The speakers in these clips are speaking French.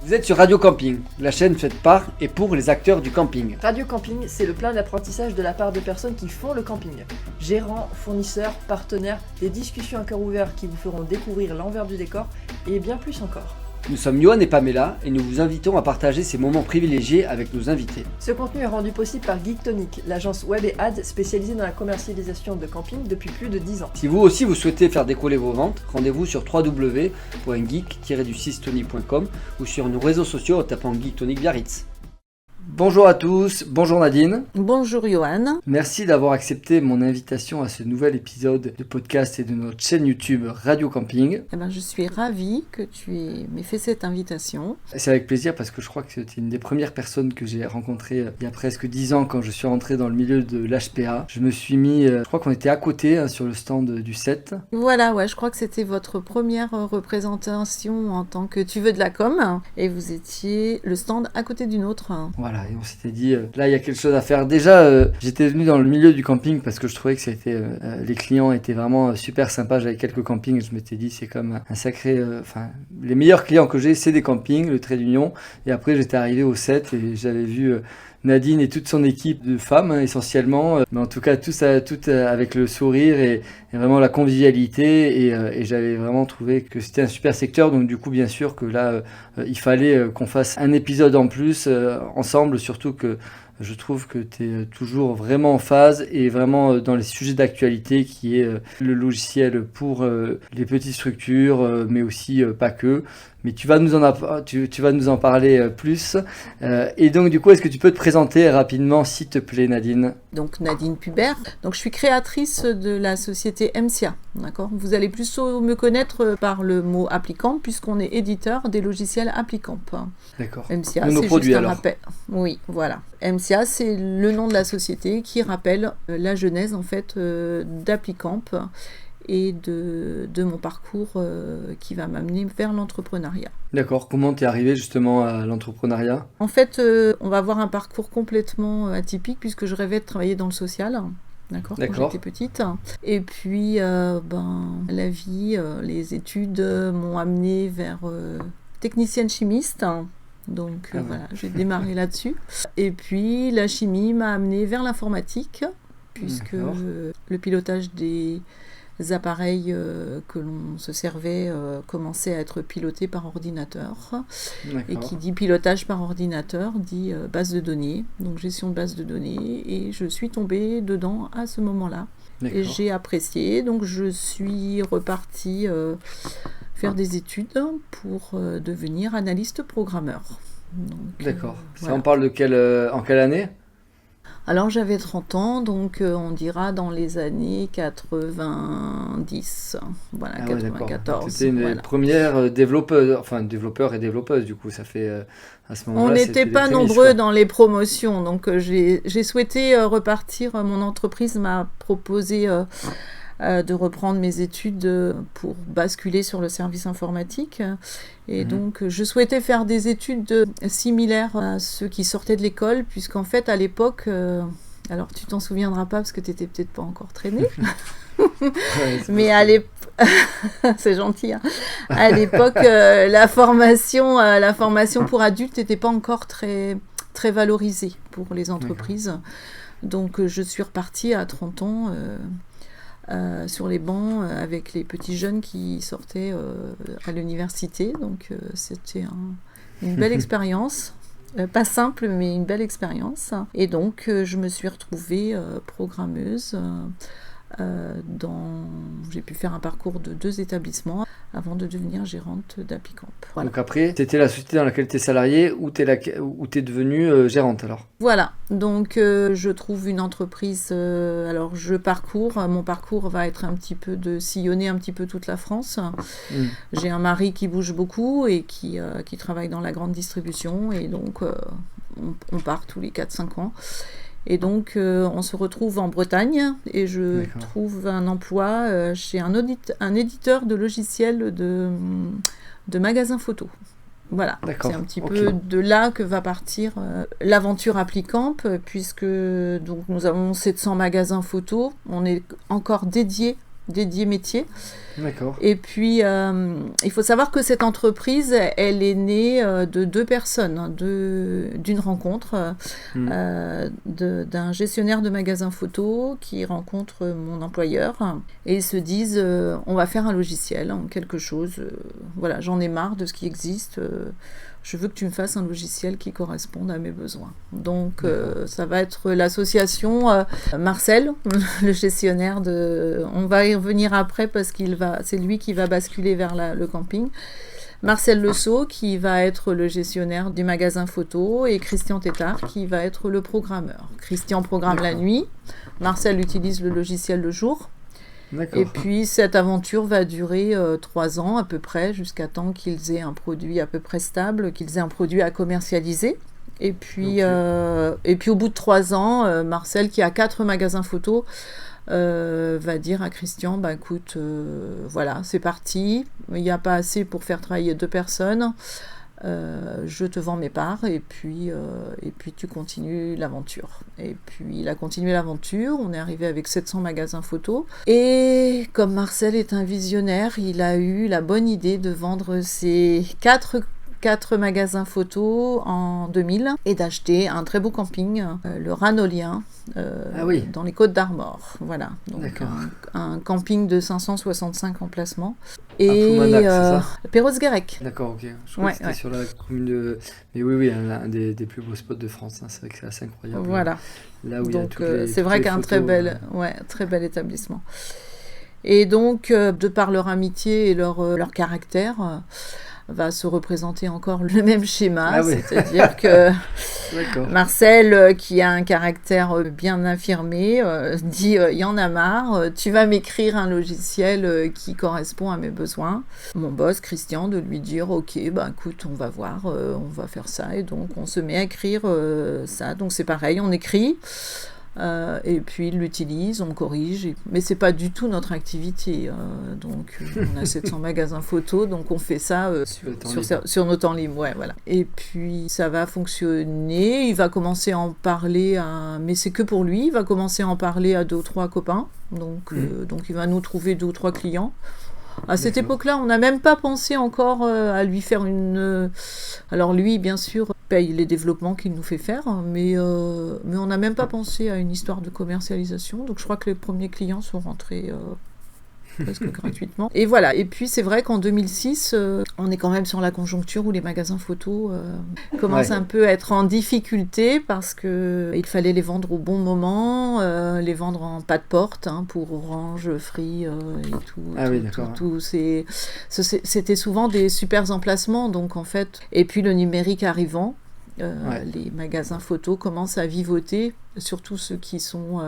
Vous êtes sur Radio Camping, la chaîne faite par et pour les acteurs du camping. Radio Camping, c'est le plein d'apprentissage de la part de personnes qui font le camping. Gérants, fournisseurs, partenaires, des discussions à cœur ouvert qui vous feront découvrir l'envers du décor et bien plus encore. Nous sommes Johan et Pamela et nous vous invitons à partager ces moments privilégiés avec nos invités. Ce contenu est rendu possible par Geektonic, l'agence web et ads spécialisée dans la commercialisation de camping depuis plus de 10 ans. Si vous aussi vous souhaitez faire décoller vos ventes, rendez-vous sur www.geek-tonic.com ou sur nos réseaux sociaux en tapant Geektonic Biarritz. Bonjour à tous, bonjour Nadine. Bonjour Johan. Merci d'avoir accepté mon invitation à ce nouvel épisode de podcast et de notre chaîne YouTube Radio Camping. Je suis ravie que tu m'aies fait cette invitation. C'est avec plaisir parce que je crois que c'était une des premières personnes que j'ai rencontrées il y a presque 10 ans quand je suis rentré dans le milieu de l'HPA. Je me suis mis, je crois qu'on était à côté sur le stand du 7. Voilà, je crois que c'était votre première représentation en tant que tu veux de la com et vous étiez le stand à côté d'une autre. Voilà. Et on s'était dit, là il y a quelque chose à faire. Déjà, j'étais venu dans le milieu du camping parce que je trouvais que les clients étaient vraiment super sympas. J'avais quelques campings et je m'étais dit, c'est comme un sacré... les meilleurs clients que j'ai, c'est des campings, le Trait d'Union. Et après, j'étais arrivé au 7 et j'avais vu... Nadine et toute son équipe de femmes essentiellement, mais en tout cas tout avec le sourire et vraiment la convivialité et j'avais vraiment trouvé que c'était un super secteur, donc du coup bien sûr que là il fallait qu'on fasse un épisode en plus ensemble, surtout que je trouve que tu es toujours vraiment en phase et vraiment dans les sujets d'actualité qui est le logiciel pour les petites structures, mais aussi pas que. Mais tu vas nous en parler plus. Et donc du coup, est-ce que tu peux te présenter rapidement, s'il te plaît, Nadine ? Donc Nadine Pubert. Donc je suis créatrice de la société MCA. D'accord ? Vous allez plus me connaître par le mot Applicamp puisqu'on est éditeur des logiciels Applicamp. D'accord. MCA, c'est juste un rappel. Oui, voilà. MCA, c'est le nom de la société qui rappelle la genèse en fait d'Applicamp et de mon parcours qui va m'amener vers l'entrepreneuriat. D'accord. Comment tu es arrivée justement à l'entrepreneuriat ? En fait, on va avoir un parcours complètement atypique puisque je rêvais de travailler dans le social. D'accord. Quand j'étais petite. Et puis, la vie, les études m'ont amenée vers technicienne chimiste. Donc voilà, j'ai démarré là-dessus. Et puis, la chimie m'a amenée vers l'informatique puisque le pilotage des appareils que l'on se servait commençaient à être pilotés par ordinateur. D'accord. Et qui dit pilotage par ordinateur dit base de données, donc gestion de base de données, et je suis tombée dedans à ce moment-là. D'accord. Et j'ai apprécié, donc je suis repartie faire des études pour devenir analyste programmeur. Donc, d'accord. Ça, voilà. on parle de en quelle année ? Alors j'avais 30 ans, donc on dira dans les années 90, voilà, 94. C'était une première développeur et développeuse, du coup, ça fait à ce moment-là. On n'était pas nombreux dans les promotions, donc j'ai souhaité repartir. Mon entreprise m'a proposé de reprendre mes études pour basculer sur le service informatique. Et donc, je souhaitais faire des études similaires à ceux qui sortaient de l'école, puisqu'en fait, à l'époque, alors tu t'en souviendras pas parce que tu n'étais peut-être pas encore très née, mais à l'époque, c'est gentil, hein. À l'époque, la formation pour adultes n'était pas encore très, très valorisée pour les entreprises. D'accord. Donc, je suis repartie à 30 ans sur les bancs avec les petits jeunes qui sortaient à l'université. Donc c'était une belle expérience. Pas simple, mais une belle expérience. Et donc je me suis retrouvée programmeuse. J'ai pu faire un parcours de 2 établissements avant de devenir gérante d'Applicamp. Voilà. Donc après, c'était la société dans laquelle tu es salariée ou tu es devenue gérante alors ? Voilà, donc je trouve une entreprise, alors mon parcours va être un petit peu de sillonner un petit peu toute la France. J'ai un mari qui bouge beaucoup et qui travaille dans la grande distribution et donc on part tous les 4-5 ans. Et donc, on se retrouve en Bretagne et je trouve un emploi chez un éditeur de logiciels de magasins photo. Voilà, c'est un petit peu de là que va partir l'aventure Applicamp, puisque donc, nous avons 700 magasins photo, on est encore dédié métier. D'accord. Et puis, il faut savoir que cette entreprise, elle est née de 2 personnes, hein, d'une rencontre d'un gestionnaire de magasin photo qui rencontre mon employeur et ils se disent on va faire un logiciel, hein, quelque chose. Voilà, j'en ai marre de ce qui existe. Je veux que tu me fasses un logiciel qui corresponde à mes besoins. Donc, ça va être l'association Marcel, le gestionnaire de... On va y revenir après parce c'est lui qui va basculer vers le camping. Marcel Lesault, qui va être le gestionnaire du magasin photo, et Christian Tétard, qui va être le programmeur. Christian programme la nuit, Marcel utilise le logiciel le jour. D'accord. Et puis cette aventure va durer 3 ans à peu près, jusqu'à temps qu'ils aient un produit à peu près stable, qu'ils aient un produit à commercialiser. Et puis, au bout de 3 ans, Marcel, qui a 4 magasins photo, va dire à Christian, bah écoute, voilà, c'est parti, il n'y a pas assez pour faire travailler 2 personnes. Je te vends mes parts et puis tu continues l'aventure. Et puis il a continué l'aventure, on est arrivé avec 700 magasins photos et comme Marcel est un visionnaire, il a eu la bonne idée de vendre ses 4 magasins photos en 2000 et d'acheter un très beau camping, le Ranolien, dans les Côtes d'Armor. Voilà, donc un camping de 565 emplacements. Et Ploumanac, c'est ça Perros-Guirec. D'accord, ok. Je crois que c'était sur la commune de... Mais oui, un des plus beaux spots de France. Hein. C'est vrai que c'est assez incroyable. Voilà. Là où donc, il y a c'est vrai qu'un très bel établissement. Et donc, de par leur amitié et leur caractère... va se représenter encore le même schéma, c'est-à-dire que Marcel, qui a un caractère bien affirmé, dit il y en a marre, tu vas m'écrire un logiciel qui correspond à mes besoins. Mon boss, Christian, de lui dire ok, bah écoute, on va voir, on va faire ça, et donc on se met à écrire ça, donc c'est pareil, on écrit. Et puis il l'utilise, on corrige, mais c'est pas du tout notre activité. Donc on a 700 magasins photos, donc on fait ça sur nos temps libres. Ouais, voilà. Et puis ça va fonctionner. Il va commencer à en parler, mais c'est que pour lui. Il va commencer à en parler à 2 ou 3 copains. Donc il va nous trouver 2 ou 3 clients. À cette époque-là, on n'a même pas pensé encore à lui faire une... Alors lui, bien sûr, paye les développements qu'il nous fait faire, mais on n'a même pas pensé à une histoire de commercialisation. Donc je crois que les premiers clients sont rentrés presque gratuitement. Et voilà. Et puis c'est vrai qu'en 2006, on est quand même sur la conjoncture où les magasins photos commencent un peu à être en difficulté parce que il fallait les vendre au bon moment, les vendre en pas de porte pour Orange, Free et tout. Oui, d'accord. C'était souvent des super emplacements, donc en fait. Et puis le numérique arrivant. Les magasins photos commencent à vivoter, surtout ceux qui font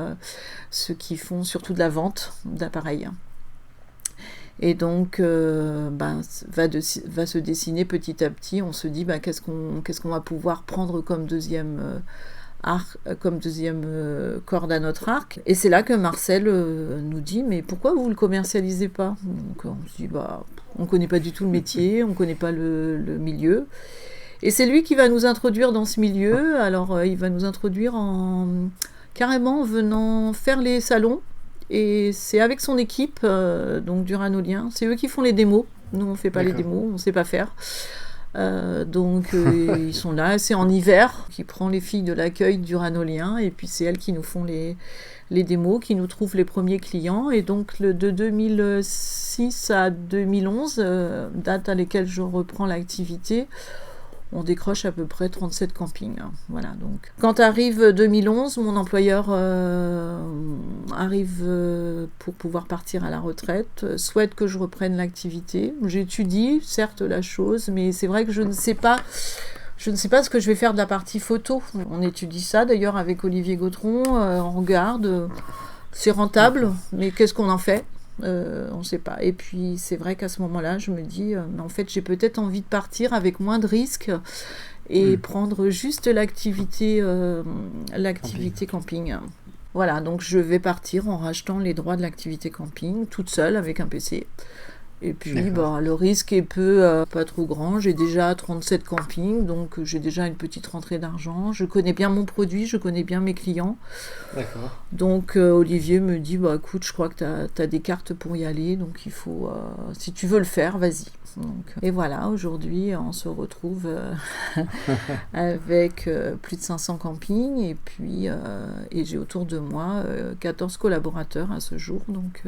surtout de la vente d'appareils. Et donc, va se dessiner petit à petit. On se dit, qu'est-ce qu'on va pouvoir prendre comme deuxième corde à notre arc. Et c'est là que Marcel nous dit, mais pourquoi vous ne le commercialisez pas ? Donc on se dit, on ne connaît pas du tout le métier, on ne connaît pas le milieu. Et c'est lui qui va nous introduire dans ce milieu. Alors, il va nous introduire carrément venant faire les salons. Et c'est avec son équipe, donc du Ranolien. C'est eux qui font les démos. Nous, on ne fait pas les démos, on ne sait pas faire. Ils sont là. C'est en hiver qui prend les filles de l'accueil du Ranolien. Et puis, c'est elles qui nous font les démos, qui nous trouvent les premiers clients. Et donc, de 2006 à 2011, date à laquelle je reprends l'activité, on décroche à peu près 37 campings. Voilà, donc. Quand arrive 2011, mon employeur arrive pour pouvoir partir à la retraite, souhaite que je reprenne l'activité. J'étudie, certes, la chose, mais c'est vrai que je ne sais pas ce que je vais faire de la partie photo. On étudie ça, d'ailleurs, avec Olivier Gautron. On regarde, c'est rentable, mais qu'est-ce qu'on en fait ? On ne sait pas. Et puis c'est vrai qu'à ce moment-là, je me dis, en fait, j'ai peut-être envie de partir avec moins de risques et prendre juste l'activité camping. Voilà, donc je vais partir en rachetant les droits de l'activité camping, toute seule avec un PC. Et puis, D'accord. le risque est pas trop grand. J'ai déjà 37 campings, donc j'ai déjà une petite rentrée d'argent. Je connais bien mon produit, je connais bien mes clients. D'accord. Donc, Olivier me dit, écoute, je crois que tu as des cartes pour y aller, donc il faut, si tu veux le faire, vas-y. Donc, et voilà, aujourd'hui, on se retrouve avec plus de 500 campings, et puis et j'ai autour de moi 14 collaborateurs à ce jour. Donc,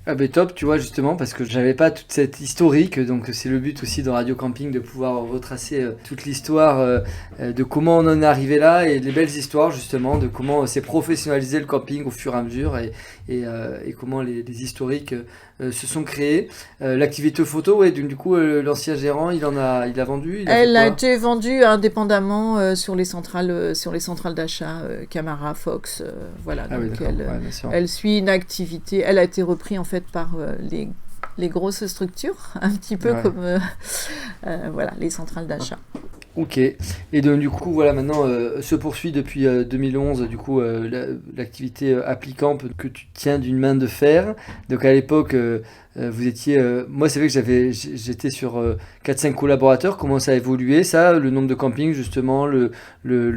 Ah ben top, tu vois justement, parce que j'avais pas toute cette historique, donc c'est le but aussi de Radio Camping de pouvoir retracer toute l'histoire de comment on en est arrivé là et les belles histoires justement de comment s'est professionnalisé le camping au fur et à mesure et comment les historiques se sont créés. L'activité photo, ouais, du coup l'ancien gérant il a vendu, il a fait elle a quoi? été vendue indépendamment sur les centrales d'achat Camara, Fox, voilà. Ah oui Donc d'accord, ouais, bien sûr. elle suit une activité. Elle a été reprise en fait par les grosses structures, un petit peu Ouais. comme voilà, les centrales d'achat. Ok, et donc du coup voilà maintenant se poursuit depuis 2011 du coup l'activité Applicamp que tu tiens d'une main de fer. Donc à l'époque vous étiez, moi c'est vrai que j'étais sur 4-5 collaborateurs. Comment ça a évolué ça, le nombre de campings justement, le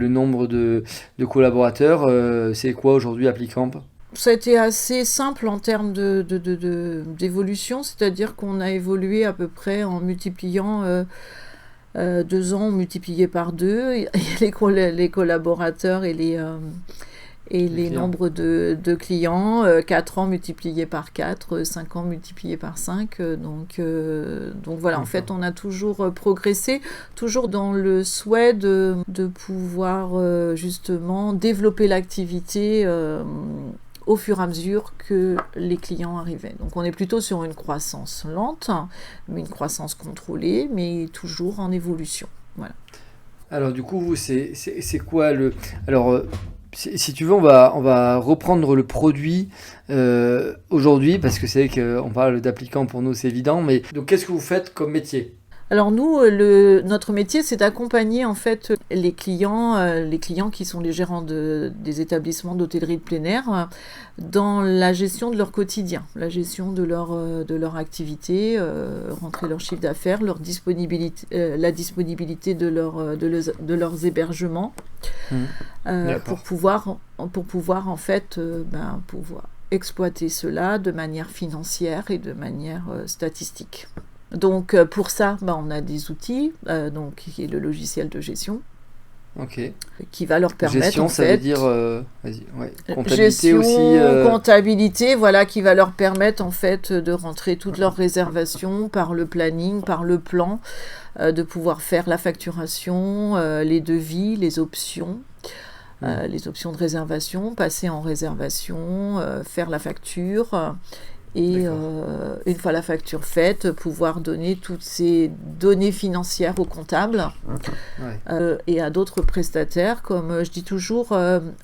nombre de collaborateurs, c'est quoi aujourd'hui Applicamp? Ça a été assez simple en termes d'évolution, c'est-à-dire qu'on a évolué à peu près en multipliant 2 ans multiplié par 2, et les collaborateurs et les clients. nombres de clients, 4 ans multiplié par 4, 5 ans multiplié par 5. Donc voilà, en D'accord. fait, on a toujours progressé, toujours dans le souhait de pouvoir justement développer l'activité au fur et à mesure que les clients arrivaient. Donc on est plutôt sur une croissance lente, mais une croissance contrôlée, mais toujours en évolution. Voilà. Alors du coup, vous, c'est quoi le... Alors, si tu veux, on va reprendre le produit aujourd'hui, parce que c'est vrai qu'on parle d'applicant pour nous, c'est évident, mais donc qu'est-ce que vous faites comme métier? Alors nous, notre métier, c'est d'accompagner en fait les clients qui sont les gérants des établissements d'hôtellerie de plein air dans la gestion de leur quotidien, la gestion de leur activité, rentrer leur chiffre d'affaires, leur disponibilité, la disponibilité de leurs hébergements, D'accord. pour pouvoir en fait pouvoir exploiter cela de manière financière et de manière statistique. Donc pour ça, on a des outils, donc qui est le logiciel de gestion, Ok. qui va leur permettre Gestion, en ça veut fait dire... vas-y, ouais. Comptabilité gestion, aussi. comptabilité, voilà, qui va leur permettre en fait de rentrer toutes leurs réservations par le planning, par le plan, de pouvoir faire la facturation, les devis, les options. Les options de réservation, passer en réservation, faire la facture. Et une fois la facture faite, pouvoir donner toutes ces données financières au comptable et à d'autres prestataires. Comme je dis toujours,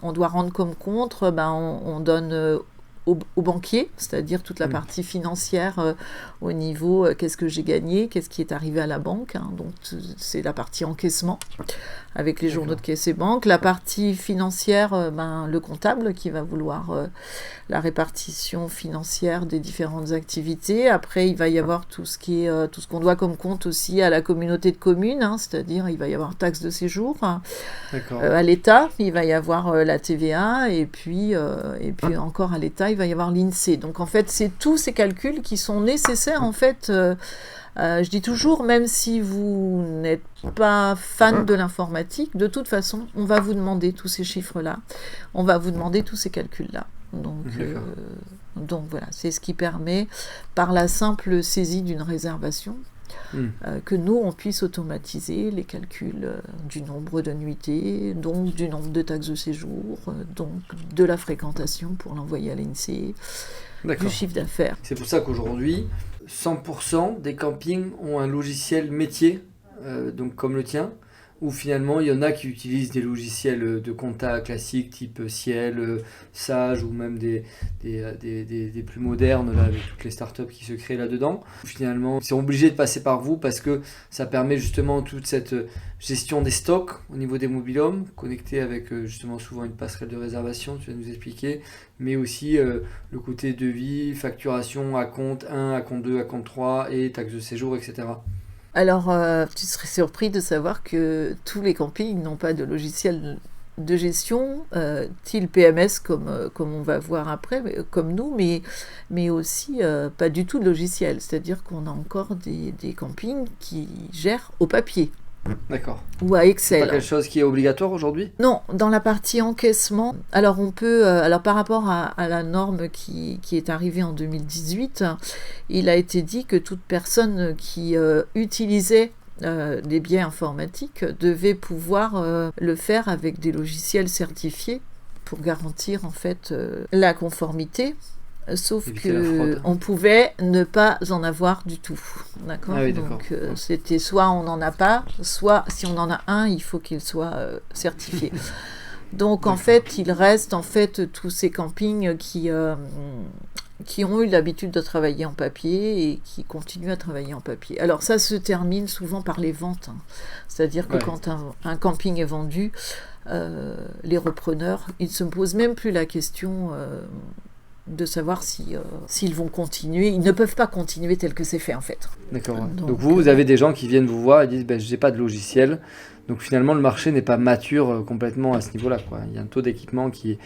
on doit rendre comme compte, on donne au banquier, c'est-à-dire toute la partie financière au niveau qu'est-ce que j'ai gagné, qu'est-ce qui est arrivé à la banque. Donc c'est la partie encaissement avec les journaux de caisse et banque. La partie financière, le comptable qui va vouloir la répartition financière des différentes activités. Après, il va y avoir tout ce qu'on doit comme compte aussi à la communauté de communes, c'est-à-dire il va y avoir taxe de séjour. À l'État, il va y avoir la TVA et puis encore à l'État, il va y avoir l'INSEE. Donc en fait, c'est tous ces calculs qui sont nécessaires en fait. Je dis toujours, même si vous n'êtes pas fan de l'informatique, de toute façon, on va vous demander tous ces chiffres-là, on va vous demander tous ces calculs-là. Donc voilà, c'est ce qui permet, par la simple saisie d'une réservation, que nous, on puisse automatiser les calculs du nombre de nuitées, donc du nombre de taxes de séjour, donc de la fréquentation pour l'envoyer à l'INSEE, du chiffre d'affaires. C'est pour ça qu'aujourd'hui, 100% des campings ont un logiciel métier, donc comme le tien, Ou finalement il y en a qui utilisent des logiciels de compta classiques type Ciel, Sage ou même des plus modernes là, avec toutes les startups qui se créent là-dedans. Finalement, ils sont obligés de passer par vous parce que ça permet justement toute cette gestion des stocks au niveau des mobil-homes, connecté avec justement souvent une passerelle de réservation, tu vas nous expliquer, mais aussi le côté devis, facturation, acompte 1, acompte 2, acompte 3 et taxes de séjour, etc. Alors, tu serais surpris de savoir que tous les campings n'ont pas de logiciel de gestion, style PMS comme on va voir après, comme nous, mais aussi pas du tout de logiciel. C'est-à-dire qu'on a encore des campings qui gèrent au papier. D'accord. Ou à Excel. C'est pas quelque chose qui est obligatoire aujourd'hui ? Non, dans la partie encaissement, alors on peut, alors par rapport à la norme qui est arrivée en 2018, il a été dit que toute personne qui utilisait des biais informatiques devait pouvoir le faire avec des logiciels certifiés pour garantir en fait la conformité. Sauf qu'on pouvait ne pas en avoir du tout. D'accord ? Ah oui, d'accord. Donc, c'était soit on n'en a pas, soit si on en a un, il faut qu'il soit certifié. Donc, en fait, il reste en fait tous ces campings qui ont eu l'habitude de travailler en papier et qui continuent à travailler en papier. Alors, ça se termine souvent par les ventes. Hein. C'est-à-dire que quand un camping est vendu, les repreneurs, ils ne se posent même plus la question... de savoir s'ils vont continuer. Ils ne peuvent pas continuer tel que c'est fait en fait. D'accord. Ouais. Donc vous avez des gens qui viennent vous voir et disent je n'ai pas de logiciel. Donc finalement le marché n'est pas mature complètement à ce niveau-là, quoi. Il y a un taux d'équipement qui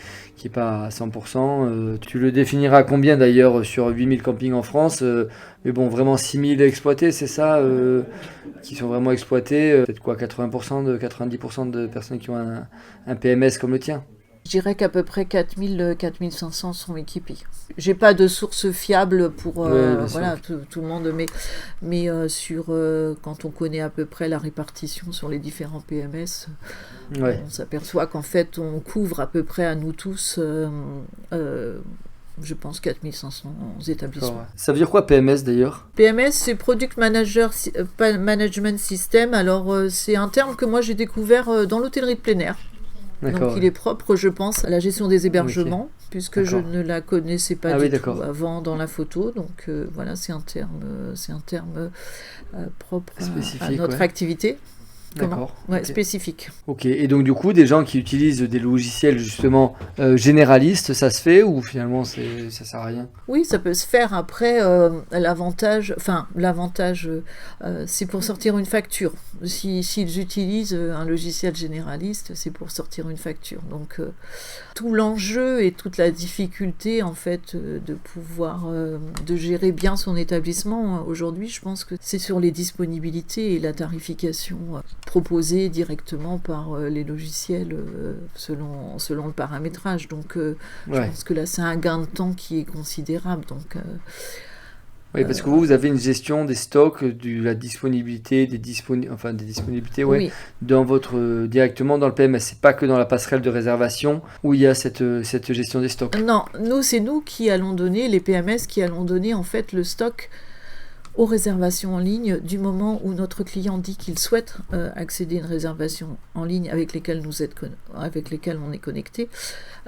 est pas à 100%. Tu le définiras à combien d'ailleurs sur 8000 campings en France, mais bon, vraiment 6000 exploités, c'est ça, qui sont vraiment exploités. Peut-être quoi, 90% de personnes qui ont un PMS comme le tien. Je dirais qu'à peu près 4500 sont équipés. J'ai pas de source fiable pour voilà, tout le monde, mais sur quand on connaît à peu près la répartition sur les différents PMS, on s'aperçoit qu'en fait on couvre à peu près à nous tous, je pense 4500 établissements. Ça veut dire quoi PMS d'ailleurs ? PMS, c'est Product Management System. Alors c'est un terme que moi j'ai découvert dans l'hôtellerie de plein air. Donc il est propre, je pense, à la gestion des hébergements, puisque je ne la connaissais pas du tout avant dans la photo. Donc voilà, c'est un terme propre à notre activité. D'accord. Spécifique. Ok, et donc du coup, des gens qui utilisent des logiciels justement généralistes, ça se fait ou finalement ça sert à rien ? Oui, ça peut se faire. Après, l'avantage, c'est pour sortir une facture. S'ils utilisent un logiciel généraliste, c'est pour sortir une facture. Donc tout l'enjeu et toute la difficulté en fait de pouvoir de gérer bien son établissement aujourd'hui, je pense que c'est sur les disponibilités et la tarification proposée directement par les logiciels selon le paramétrage. Donc je pense que là c'est un gain de temps qui est considérable. Donc oui, parce que vous avez une gestion des stocks, de la disponibilité, des disponibilités, dans votre directement dans le PMS. C'est pas que dans la passerelle de réservation où il y a cette gestion des stocks. Non, c'est nous qui allons donner, les PMS qui allons donner en fait le stock aux réservations en ligne du moment où notre client dit qu'il souhaite accéder à une réservation en ligne avec lesquelles on est connecté.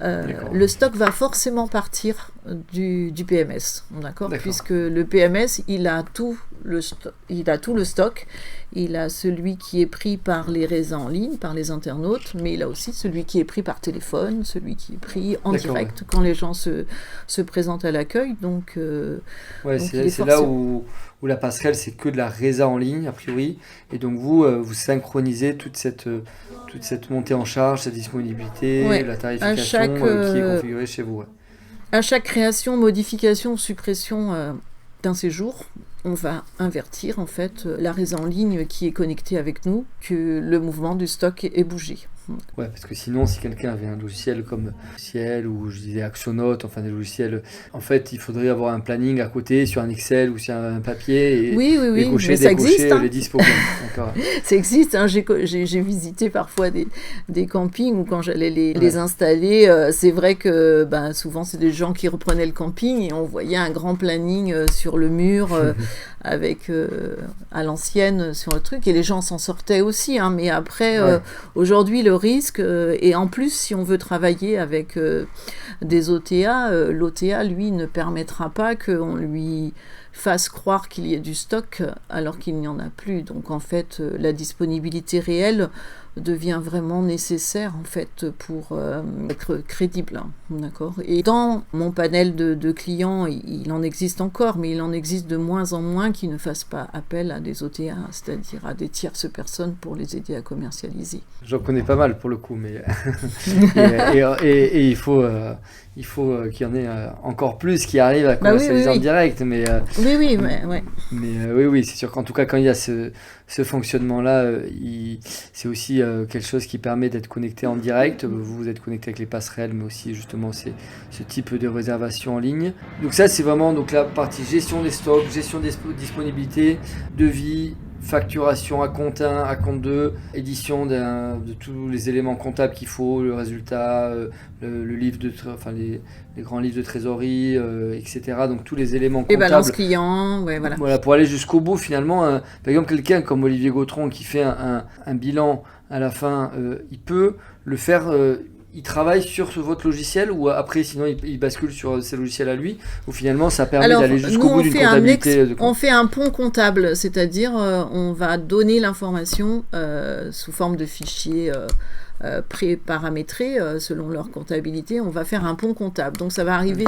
Le stock va forcément partir du PMS, d'accord ? Puisque le PMS, il a tout le stock. Il a celui qui est pris par les réserves en ligne, par les internautes, mais il a aussi celui qui est pris par téléphone, celui qui est pris en direct quand les gens se présentent à l'accueil. Donc c'est là où la passerelle, c'est que de la résa en ligne, a priori. Et donc vous synchronisez toute cette montée en charge, cette disponibilité, la tarification qui est configurée chez vous. À chaque création, modification ou suppression d'un séjour, on va invertir en fait la résa en ligne qui est connectée avec nous, que le mouvement du stock est bougé. Ouais, parce que sinon, si quelqu'un avait un logiciel comme Ciel ou je disais Axonote, enfin des logiciels, en fait, il faudrait avoir un planning à côté sur un Excel ou sur un papier et cocher, décocher les dispos. Ça existe. Hein. J'ai visité parfois des campings où quand j'allais les installer, c'est vrai que souvent c'est des gens qui reprenaient le camping et on voyait un grand planning sur le mur avec à l'ancienne sur le truc, et les gens s'en sortaient aussi, hein, mais après, aujourd'hui, le risque, et en plus, si on veut travailler avec des OTA, l'OTA, lui, ne permettra pas qu'on lui fasse croire qu'il y ait du stock alors qu'il n'y en a plus. Donc en fait, la disponibilité réelle devient vraiment nécessaire en fait pour être crédible, hein, d'accord. Et dans mon panel de clients, il en existe encore, mais il en existe de moins en moins qui ne fassent pas appel à des OTA, c'est-à-dire à des tierces personnes pour les aider à commercialiser. J'en connais pas mal pour le coup, mais et il faut qu'il y en ait encore plus qui arrivent à commercialiser en direct, mais oui, c'est sûr qu'en tout cas quand il y a ce fonctionnement-là, c'est aussi quelque chose qui permet d'être connecté en direct. Vous êtes connecté avec les passerelles, mais aussi justement ce type de réservation en ligne. Donc ça, c'est vraiment donc la partie gestion des stocks, gestion des disponibilités, devis, facturation à compte 1, à compte 2, édition de tous les éléments comptables qu'il faut, le résultat, le livre les grands livres de trésorerie, etc. Donc tous les éléments comptables. Et balance client, Voilà, pour aller jusqu'au bout finalement. Par exemple, quelqu'un comme Olivier Gautron qui fait un bilan à la fin, il peut le faire. Il travaille sur votre logiciel ou après sinon il bascule sur ses logiciels à lui, ou finalement ça permet d'aller jusqu'au bout d'une comptabilité. On fait un pont comptable, c'est-à-dire on va donner l'information sous forme de fichiers pré-paramétrés selon leur comptabilité. On va faire un pont comptable, donc ça va arriver,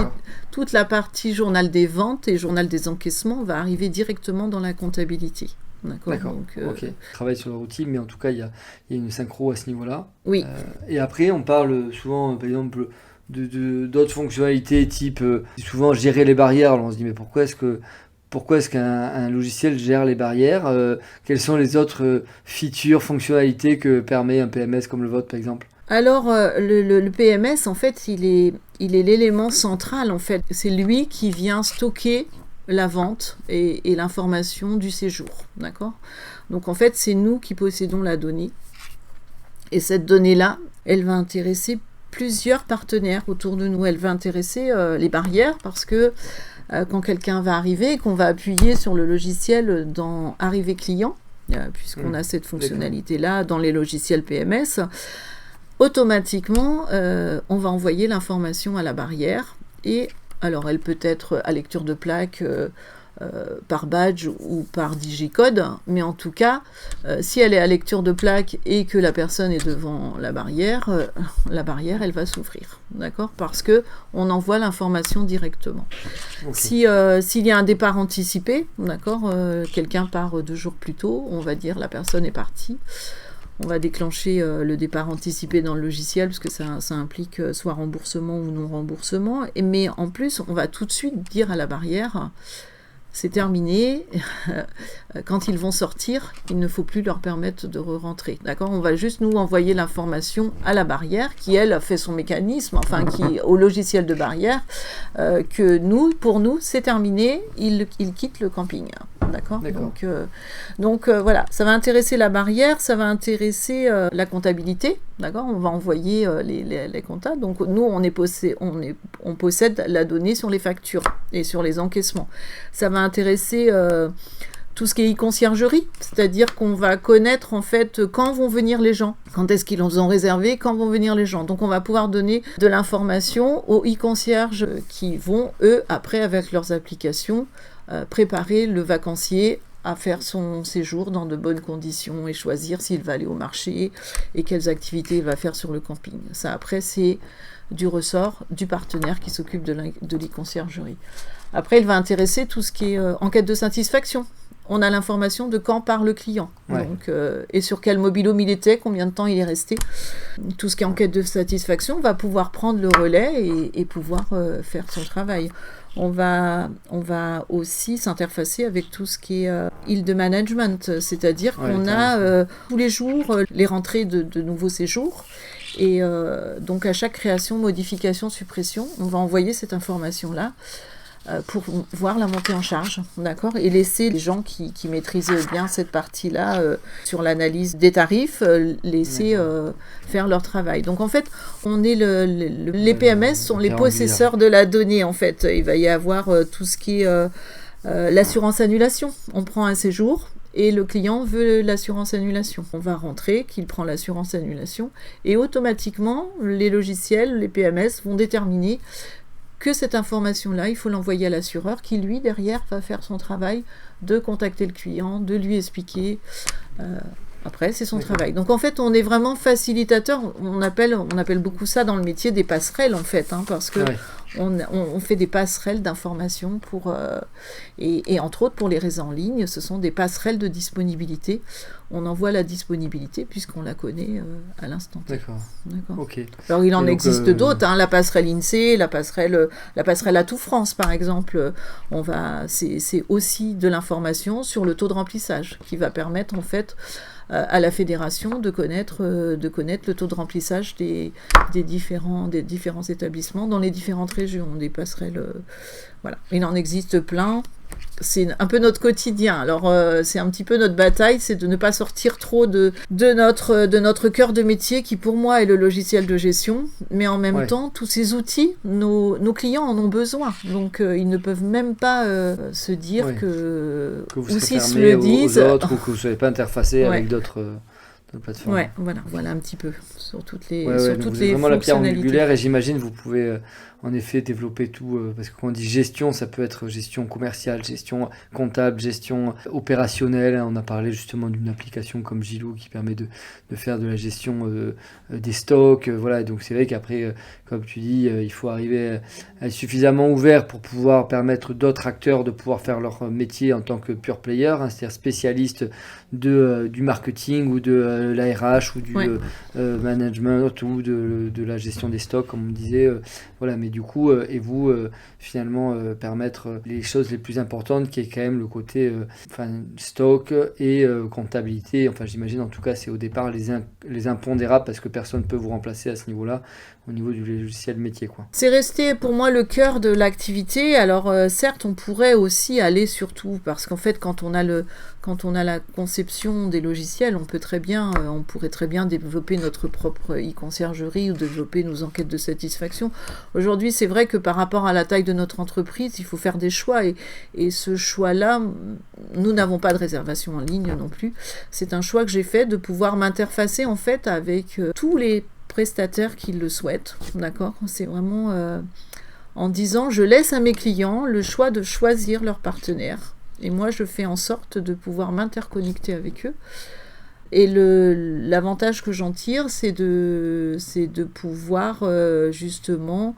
toute la partie journal des ventes et journal des encaissements va arriver directement dans la comptabilité. D'accord. Ok. Je travaille sur leur outil, mais en tout cas, il y a une synchro à ce niveau-là. Oui. Et après, on parle souvent, par exemple, d'autres fonctionnalités, type souvent gérer les barrières. Alors on se dit, mais pourquoi est-ce qu'un logiciel gère les barrières Quelles sont les autres features, fonctionnalités que permet un PMS comme le vôtre, par exemple ? Alors, le PMS, en fait, il est l'élément central, en fait. C'est lui qui vient stocker la vente et l'information du séjour, d'accord ? Donc en fait, c'est nous qui possédons la donnée. Et cette donnée-là, elle va intéresser plusieurs partenaires autour de nous. Elle va intéresser les barrières parce que quand quelqu'un va arriver, qu'on va appuyer sur le logiciel dans Arrivée client, puisqu'on a cette fonctionnalité-là dans les logiciels PMS, automatiquement, on va envoyer l'information à la barrière et alors, elle peut être à lecture de plaque par badge ou par digicode, mais en tout cas, si elle est à lecture de plaque et que la personne est devant la barrière, elle va s'ouvrir, d'accord ? Parce qu'on envoie l'information directement. Okay. S'il y a un départ anticipé, d'accord, quelqu'un part 2 jours plus tôt, on va dire la personne est partie. On va déclencher le départ anticipé dans le logiciel parce que ça implique soit remboursement ou non remboursement. Mais en plus, on va tout de suite dire à la barrière, c'est terminé. Quand ils vont sortir, il ne faut plus leur permettre de re-rentrer. D'accord ? On va juste nous envoyer l'information à la barrière qui, elle, fait son mécanisme, enfin, au logiciel de barrière, que pour nous, c'est terminé, ils quittent le camping. D'accord ? Donc voilà, ça va intéresser la barrière, ça va intéresser la comptabilité, d'accord ? On va envoyer les comptas. Donc nous, on possède la donnée sur les factures et sur les encaissements. Ça va intéresser tout ce qui est e-conciergerie, c'est-à-dire qu'on va connaître en fait quand vont venir les gens, quand est-ce qu'ils ont réservé, quand vont venir les gens. Donc on va pouvoir donner de l'information aux e-concierges qui vont, eux, après avec leurs applications, préparer le vacancier à faire son séjour dans de bonnes conditions et choisir s'il va aller au marché et quelles activités il va faire sur le camping. Ça, après, c'est du ressort du partenaire qui s'occupe de l'e-conciergerie. Après, il va intéresser tout ce qui est enquête de satisfaction. On a l'information de quand part le client, donc, et sur quel mobil-home il était, combien de temps il est resté. Tout ce qui est enquête de satisfaction va pouvoir prendre le relais et pouvoir faire son travail. On va aussi s'interfacer avec tout ce qui est île de management, c'est-à-dire qu'on a tous les jours les rentrées de nouveaux séjours. Et donc à chaque création, modification, suppression, on va envoyer cette information-là pour voir la montée en charge, d'accord, et laisser les gens qui maîtrisent bien cette partie-là sur l'analyse des tarifs, laisser faire leur travail. Donc en fait, on est les PMS sont les possesseurs de la donnée, en fait. Il va y avoir tout ce qui est L'assurance annulation, on prend un séjour et le client veut l'assurance annulation. On va rentrer qu'il prend l'assurance annulation et automatiquement, les logiciels, les PMS vont déterminer que cette information-là, il faut l'envoyer à l'assureur qui, lui, derrière, va faire son travail de contacter le client, de lui expliquer. Après, c'est son travail. Donc, en fait, on est vraiment facilitateur. On appelle beaucoup ça dans le métier des passerelles, en fait, parce que on fait des passerelles d'information et entre autres, pour les réseaux en ligne, ce sont des passerelles de disponibilité. On envoie la disponibilité puisqu'on la connaît à l'instant T. D'accord. Ok. Alors, il en existe d'autres, la passerelle INSEE, la passerelle à Tout France, par exemple. C'est aussi de l'information sur le taux de remplissage qui va permettre, en fait, à la fédération de connaître le taux de remplissage des différents établissements dans les différentes régions, des passerelles. Voilà. Il en existe plein. C'est un peu notre quotidien. Alors, c'est un petit peu notre bataille, c'est de ne pas sortir trop de notre cœur de métier qui, pour moi, est le logiciel de gestion. Mais en même temps, tous ces outils, nos clients en ont besoin. Donc, ils ne peuvent même pas se dire que vous ou s'ils serez se le disent... aux autres, ou que vous ne soyez pas interfacé avec d'autres plateformes. Ouais, voilà un petit peu sur toutes les donc toutes les vraiment la pierre fonctionnalités. angulaire, et j'imagine vous pouvez en effet développer tout, parce que quand on dit gestion, ça peut être gestion commerciale, gestion comptable, gestion opérationnelle. On a parlé justement d'une application comme Gilou qui permet de faire de la gestion des stocks, voilà. Donc c'est vrai qu'après, comme tu dis, il faut arriver à être suffisamment ouvert pour pouvoir permettre d'autres acteurs de pouvoir faire leur métier en tant que pure player, c'est-à-dire spécialiste du marketing ou de la RH ou du management ou de la gestion des stocks, comme on disait, voilà. Mais du coup, finalement permettre les choses les plus importantes, qui est quand même le côté stock et comptabilité. Enfin, j'imagine, en tout cas, c'est au départ les impondérables, parce que personne ne peut vous remplacer à ce niveau-là, au niveau du logiciel métier, quoi. C'est resté pour moi le cœur de l'activité. Alors certes, on pourrait aussi aller surtout, parce qu'en fait, quand on a la conception des logiciels, on pourrait très bien développer notre propre e-conciergerie ou développer nos enquêtes de satisfaction. Aujourd'hui, c'est vrai que par rapport à la taille de notre entreprise, il faut faire des choix, et ce choix-là, nous n'avons pas de réservation en ligne non plus. C'est un choix que j'ai fait de pouvoir m'interfacer en fait avec tous les prestataires qui le souhaitent, d'accord ? C'est vraiment en disant, je laisse à mes clients le choix de choisir leur partenaire, et moi je fais en sorte de pouvoir m'interconnecter avec eux. Et l'avantage que j'en tire, c'est de pouvoir justement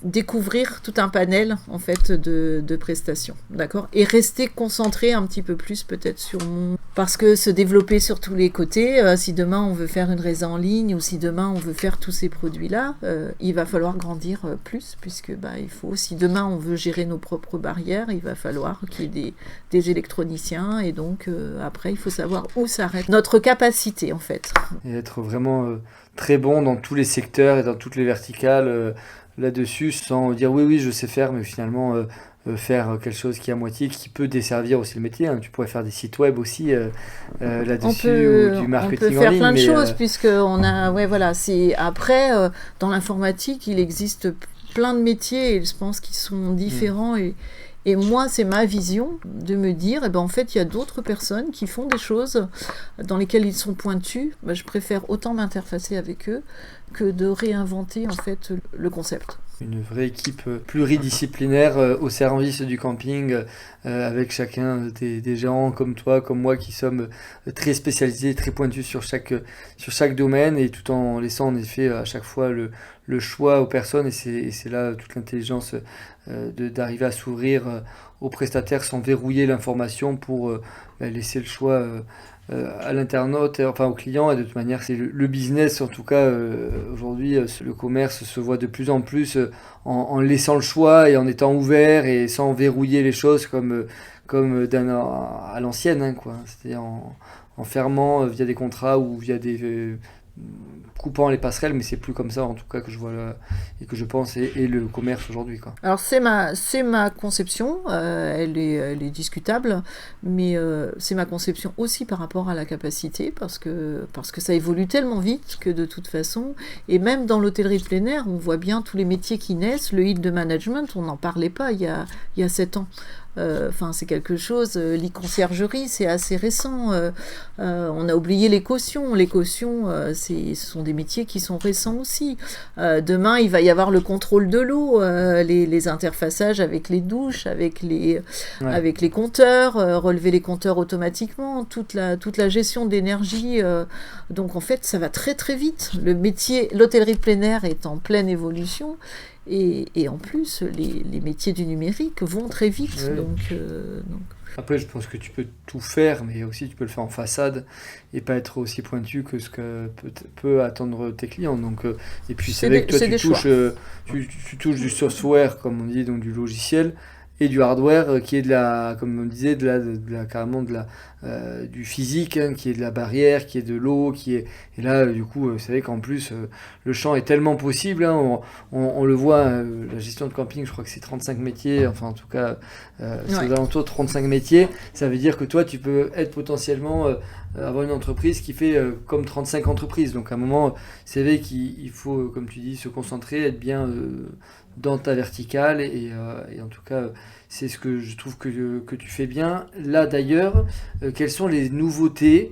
découvrir tout un panel en fait de prestations, d'accord, et rester concentré un petit peu plus peut-être sur parce que se développer sur tous les côtés, si demain on veut faire une résa en ligne, ou si demain on veut faire tous ces produits-là, il va falloir grandir plus, puisque il faut, si demain on veut gérer nos propres barrières, il va falloir qu'il y ait des électroniciens, et donc après il faut savoir où s'arrête notre capacité en fait. Et être vraiment très bon dans tous les secteurs et dans toutes les verticales là-dessus, sans dire oui je sais faire, mais finalement faire quelque chose qui est à moitié, qui peut desservir aussi le métier, Tu pourrais faire des sites web aussi là-dessus, ou du marketing en ligne. On peut faire plein de choses, puisque on a, c'est après dans l'informatique, il existe plein de métiers, et je pense qu'ils sont différents, et moi, c'est ma vision de me dire, en fait, il y a d'autres personnes qui font des choses dans lesquelles ils sont pointus. Je préfère autant m'interfacer avec eux que de réinventer, en fait, le concept. Une vraie équipe pluridisciplinaire au service du camping, avec chacun des gens comme toi, comme moi, qui sommes très spécialisés, très pointus sur chaque domaine, et tout en laissant en effet à chaque fois le choix aux personnes, et c'est là toute l'intelligence d'arriver à s'ouvrir aux prestataires sans verrouiller l'information, pour laisser le choix à l'internaute, enfin au client. Et de toute manière, c'est le business, en tout cas aujourd'hui, le commerce se voit de plus en plus en laissant le choix et en étant ouvert et sans verrouiller les choses comme à l'ancienne, quoi. C'est-à-dire en fermant via des contrats ou via des coupant les passerelles, mais c'est plus comme ça en tout cas que je vois et que je pense et le commerce aujourd'hui, quoi. Alors c'est ma conception, elle est discutable, mais c'est ma conception aussi par rapport à la capacité, parce que ça évolue tellement vite que de toute façon, et même dans l'hôtellerie de plein air, on voit bien tous les métiers qui naissent. Le yield management, on n'en parlait pas il y a 7 ans. Enfin, c'est quelque chose. L'e-conciergerie, c'est assez récent. On a oublié les cautions. Les cautions, ce sont des métiers qui sont récents aussi. Demain, il va y avoir le contrôle de l'eau, les interfaçages avec les douches, avec les compteurs, relever les compteurs automatiquement, toute la gestion d'énergie. Donc en fait, ça va très très vite. L'hôtellerie de plein air est en pleine évolution. Et en plus, les métiers du numérique vont très vite. Ouais. Donc. Après, je pense que tu peux tout faire, mais aussi tu peux le faire en façade et pas être aussi pointu que ce que peut attendre tes clients. Donc, et puis c'est vrai que toi, tu touches du software, comme on dit, donc du logiciel, et du hardware qui est comme on disait, carrément du physique, hein, qui est de la barrière, qui est de l'eau, et là, du coup, c'est vrai qu'en plus, le champ est tellement possible, hein, on le voit, la gestion de camping, je crois que c'est 35 métiers, enfin en tout cas, c'est aux alentours de 35 métiers, ça veut dire que toi, tu peux être potentiellement, avoir une entreprise qui fait comme 35 entreprises, donc à un moment, c'est vrai qu'il faut, comme tu dis, se concentrer, être bien dans ta verticale, et en tout cas, c'est ce que je trouve que tu fais bien. Là d'ailleurs, quelles sont les nouveautés,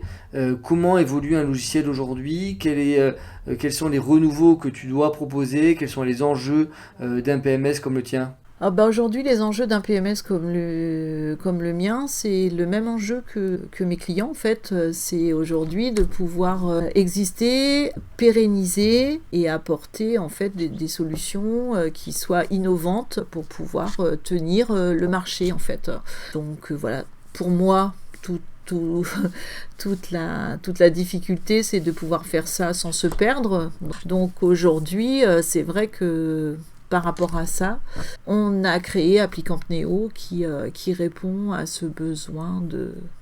comment évolue un logiciel aujourd'hui, quels sont les renouveaux que tu dois proposer, quels sont les enjeux d'un PMS comme le tien? Aujourd'hui, les enjeux d'un PMS comme le mien, c'est le même enjeu que mes clients. En fait, c'est aujourd'hui de pouvoir exister, pérenniser et apporter en fait des solutions qui soient innovantes pour pouvoir tenir le marché en fait. Donc voilà, pour moi, toute la difficulté, c'est de pouvoir faire ça sans se perdre. Donc aujourd'hui, c'est vrai que par rapport à ça, on a créé Applicamp Neo qui répond à ce besoin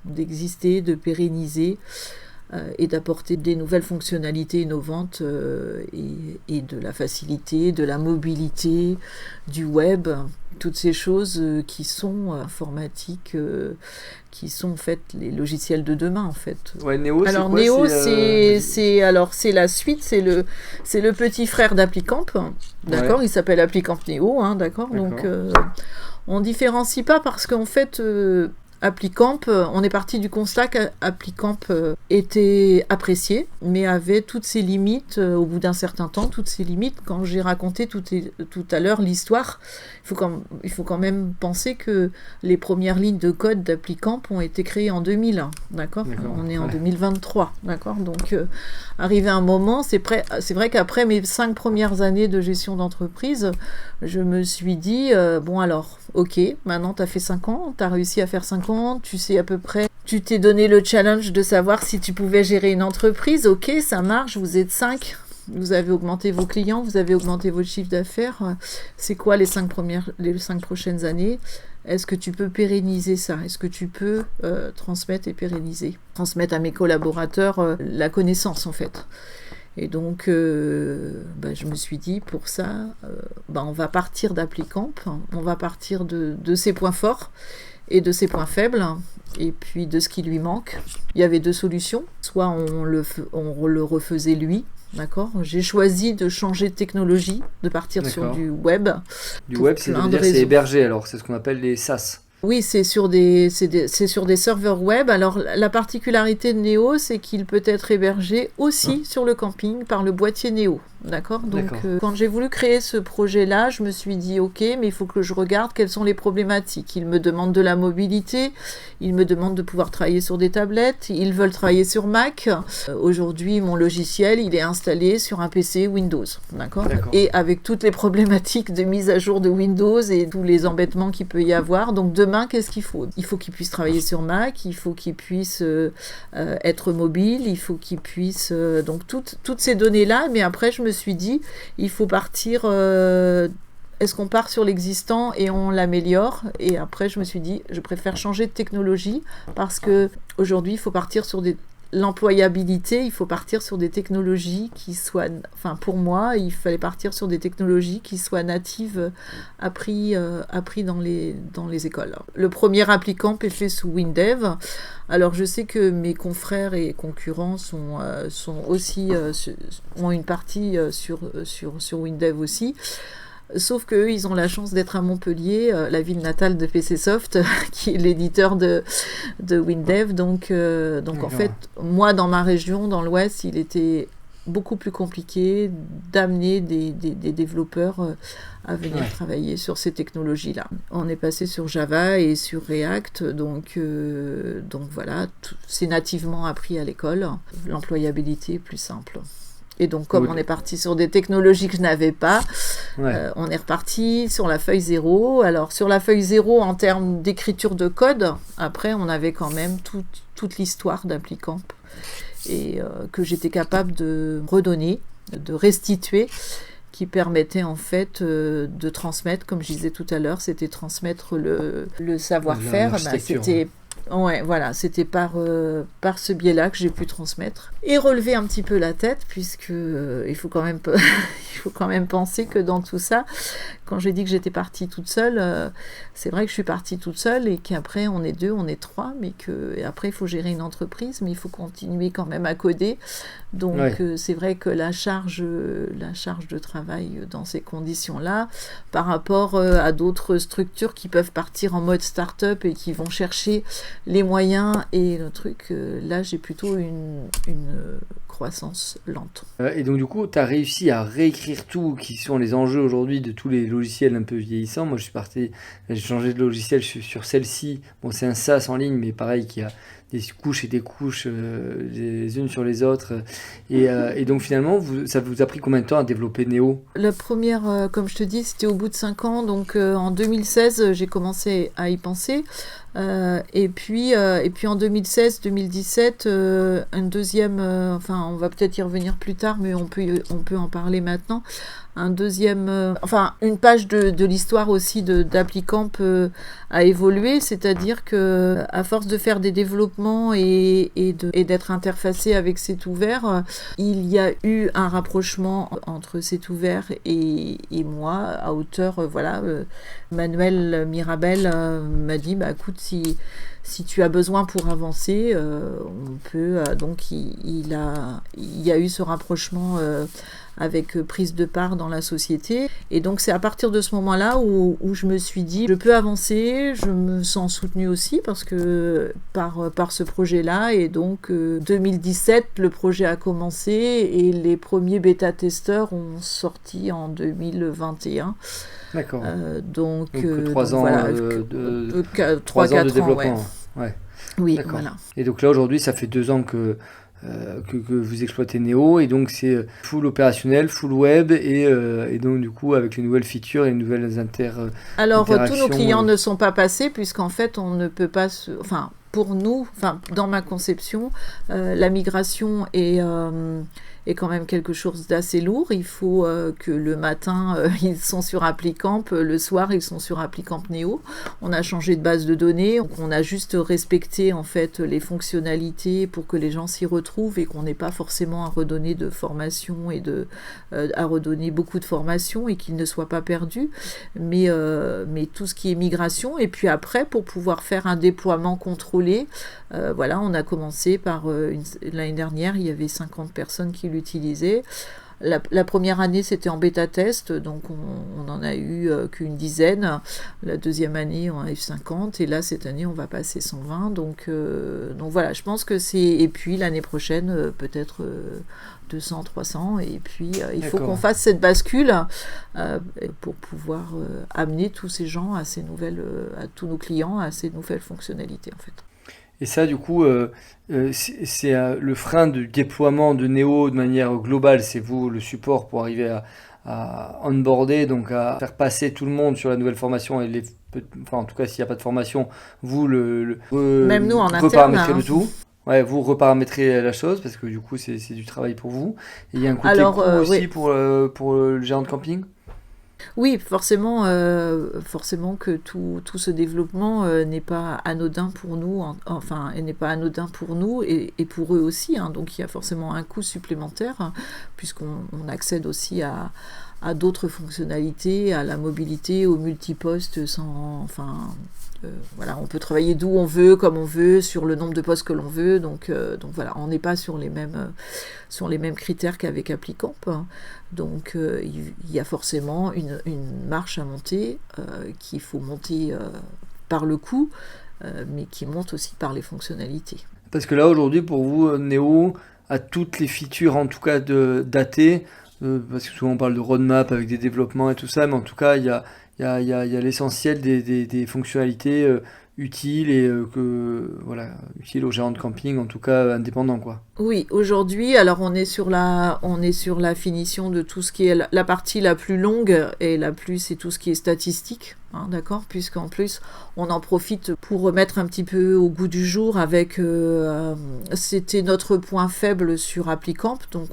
d'exister, de pérenniser et d'apporter des nouvelles fonctionnalités innovantes et de la facilité, de la mobilité, du web, toutes ces choses qui sont informatiques, qui sont en fait les logiciels de demain en fait. Ouais, Neo, alors c'est quoi? Neo, c'est la suite, c'est le petit frère d'Applicamp, d'accord. Ouais. Il s'appelle Applicamp Neo, hein, d'accord. Donc on différencie pas parce qu'en fait Applicamp, on est parti du constat qu'Applicamp était apprécié, mais avait toutes ses limites au bout d'un certain temps, toutes ses limites. Quand j'ai raconté tout à l'heure l'histoire, il faut quand même penser que les premières lignes de code d'Applicamp ont été créées en 2000, d'accord. On est en 2023, d'accord. Donc, arrivé à un moment, c'est vrai qu'après mes 5 premières années de gestion d'entreprise, je me suis dit, bon alors, ok, maintenant tu as fait 5 ans, tu as réussi à faire 5 ans, tu sais à peu près, tu t'es donné le challenge de savoir si tu pouvais gérer une entreprise, ok, ça marche, vous êtes 5, vous avez augmenté vos clients, vous avez augmenté votre chiffre d'affaires, c'est quoi les 5 prochaines années? Est-ce que tu peux pérenniser ça? Est-ce que tu peux transmettre et pérenniser? Transmettre à mes collaborateurs la connaissance en fait. Et donc, je me suis dit, pour ça, on va partir d'Applicamp, on va partir de ses points forts et de ses points faibles, et puis de ce qui lui manque. Il y avait 2 solutions. Soit on le refaisait lui, d'accord. J'ai choisi de changer de technologie, de partir sur du web. Du web, c'est hébergé, alors c'est ce qu'on appelle les SaaS. Oui, c'est sur des serveurs web. Alors, la particularité de Neo, c'est qu'il peut être hébergé aussi sur le camping par le boîtier Neo. D'accord. Donc, quand j'ai voulu créer ce projet-là, je me suis dit, ok, mais il faut que je regarde quelles sont les problématiques. Ils me demandent de la mobilité, ils me demandent de pouvoir travailler sur des tablettes, ils veulent travailler sur Mac. Aujourd'hui, mon logiciel, il est installé sur un PC Windows. D'accord. Et avec toutes les problématiques de mise à jour de Windows et tous les embêtements qu'il peut y avoir. Donc, demain, qu'est-ce qu'il faut? Il faut qu'il puisse travailler sur Mac, il faut qu'il puisse être mobile, il faut qu'il puisse... donc, toutes ces données-là, mais après, je me suis dit, il faut partir... est-ce qu'on part sur l'existant et on l'améliore? Et après, je me suis dit, je préfère changer de technologie parce que aujourd'hui, il faut partir sur l'employabilité, il faut partir sur des technologies qui soient... Enfin, pour moi, il fallait partir sur des technologies qui soient natives, appris dans les écoles. Le premier Applicamp est fait sous WinDev. Alors, je sais que mes confrères et concurrents sont aussi... ont une partie sur WinDev aussi. Sauf qu'eux, ils ont la chance d'être à Montpellier, la ville natale de PCsoft, qui est l'éditeur de WinDev. Donc en fait, moi, dans ma région, dans l'Ouest, il était beaucoup plus compliqué d'amener des développeurs à venir travailler sur ces technologies-là. On est passé sur Java et sur React, donc voilà, c'est nativement appris à l'école. L'employabilité est plus simple. Et donc, comme on est parti sur des technologies que je n'avais pas, on est reparti sur la feuille 0. Alors, sur la feuille 0, en termes d'écriture de code, après, on avait quand même toute l'histoire d'ApplyCamp et que j'étais capable de redonner, de restituer, qui permettait en fait de transmettre, comme je disais tout à l'heure, c'était transmettre le savoir-faire. C'était par ce biais-là que j'ai pu transmettre et relever un petit peu la tête, puisque il faut quand même penser que dans tout ça, quand j'ai dit que j'étais partie toute seule, c'est vrai que je suis partie toute seule et qu'après on est 2, on est 3, mais qu'après il faut gérer une entreprise, mais il faut continuer quand même à coder. Donc c'est vrai que la charge de travail dans ces conditions-là, par rapport à d'autres structures qui peuvent partir en mode start-up et qui vont chercher les moyens et le truc, là j'ai plutôt une croissance lente. Et donc du coup, tu as réussi à réécrire tout, qui sont les enjeux aujourd'hui de tous les logiciels un peu vieillissants. Moi j'ai changé de logiciel, je suis sur celle-ci. Bon, c'est un SaaS en ligne, mais pareil, qui a des couches et des couches les unes sur les autres. Et donc finalement, ça vous a pris combien de temps à développer Neo ? La première, comme je te dis, c'était au bout de 5 ans. Donc en 2016, j'ai commencé à y penser. Et puis en 2016-2017, un deuxième, on va peut-être y revenir plus tard, mais on peut en parler maintenant. Une page de l'histoire aussi d'ApplyCamp a évolué, c'est-à-dire que à force de faire des développements et d'être interfacé avec C'est ouvert, il y a eu un rapprochement entre C'est ouvert et moi à hauteur, Manuel Mirabel m'a dit, écoute, si tu as besoin pour avancer, on peut. Donc il y a eu ce rapprochement avec prise de part dans la société. Et donc c'est à partir de ce moment-là où je me suis dit, je peux avancer, je me sens soutenue aussi par ce projet-là. Et donc 2017, le projet a commencé et les premiers bêta-testeurs ont sorti en 2021. D'accord. Donc 3 ans, 3 ans de développement. Ouais. Oui, d'accord. Voilà. Et donc là aujourd'hui, ça fait 2 ans que vous exploitez Neo, et donc c'est full opérationnel, full web, et donc du coup avec les nouvelles features et les nouvelles Alors interactions. Tous nos clients ne sont pas passés, puisqu'en fait on ne peut pas pour nous, dans ma conception, la migration est quand même quelque chose d'assez lourd. Il faut que le matin, ils sont sur ApplyCamp, le soir, ils sont sur ApplyCamp Neo. On a changé de base de données, donc on a juste respecté en fait les fonctionnalités pour que les gens s'y retrouvent et qu'on n'ait pas forcément à redonner de formation et à redonner beaucoup de formation et qu'ils ne soient pas perdus. Mais tout ce qui est migration, et puis après, pour pouvoir faire un déploiement contrôlé, on a commencé par l'année dernière, il y avait 50 personnes qui l'utilisaient. La première année, c'était en bêta-test, donc on n'en a eu qu'une dizaine. La deuxième année, on a eu 50, et là, cette année, on va passer 120. Donc voilà, je pense que c'est... Et puis, l'année prochaine, peut-être 200, 300, et puis il faut qu'on fasse cette bascule pour pouvoir amener tous ces gens à tous nos clients, à ces nouvelles fonctionnalités, en fait. Et ça, du coup, c'est le frein de déploiement de Neo de manière globale, c'est vous le support pour arriver à onboarder, donc à faire passer tout le monde sur la nouvelle formation, et en tout cas s'il n'y a pas de formation, vous même nous en reparamétrez interne, le tout. Ouais, vous reparamétrez la chose, parce que du coup c'est du travail pour vous. Et il y a un côté coût aussi pour le gérant de camping. Oui, forcément que tout ce développement n'est pas anodin pour nous, n'est pas anodin pour nous et pour eux aussi. Donc il y a forcément un coût supplémentaire, puisqu'on accède aussi à à d'autres fonctionnalités, à la mobilité, au multiposte, voilà, on peut travailler d'où on veut, comme on veut, sur le nombre de postes que l'on veut, donc voilà, on n'est pas sur les mêmes critères qu'avec Applicamp, hein. Donc il y a forcément une marche à monter, qu'il faut monter par le coût, mais qui monte aussi par les fonctionnalités. Parce que là, aujourd'hui, pour vous, Neo a toutes les features, en tout cas, datées, parce que souvent on parle de roadmap avec des développements et tout ça, mais en tout cas, il y a l'essentiel des fonctionnalités utiles et utiles aux gérants de camping, en tout cas indépendants, quoi. Oui, aujourd'hui, alors on est sur la finition de tout ce qui est la partie la plus longue et c'est tout ce qui est statistique, hein, d'accord, puisqu'en plus on en profite pour remettre un petit peu au goût du jour avec c'était notre point faible sur Applicamp, donc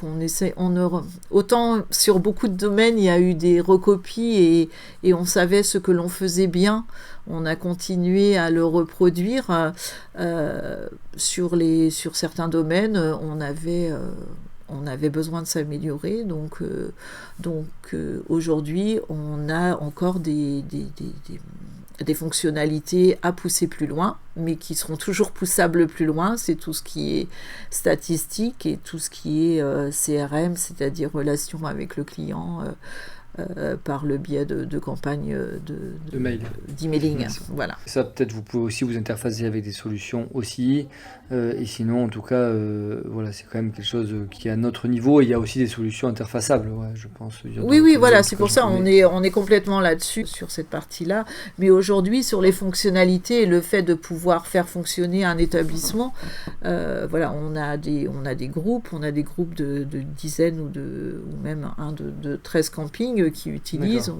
autant sur beaucoup de domaines il y a eu des recopies et on savait ce que l'on faisait bien, on a continué à le reproduire sur certains domaines. On avait besoin de s'améliorer, donc aujourd'hui on a encore des fonctionnalités à pousser plus loin, mais qui seront toujours poussables plus loin. C'est tout ce qui est statistique et tout ce qui est CRM, c'est-à-dire relation avec le client par le biais de campagnes d'emailing. Voilà. Ça, peut-être, vous pouvez aussi vous interfacer avec des solutions aussi. Et sinon, en tout cas, c'est quand même quelque chose qui est à notre niveau. Et il y a aussi des solutions interfaçables, je pense. Oui, voilà, c'est pour ça, on est complètement là-dessus, sur cette partie-là. Mais aujourd'hui, sur les fonctionnalités et le fait de pouvoir faire fonctionner un établissement, on a des groupes de dizaines ou même de 13 campings qui utilisent.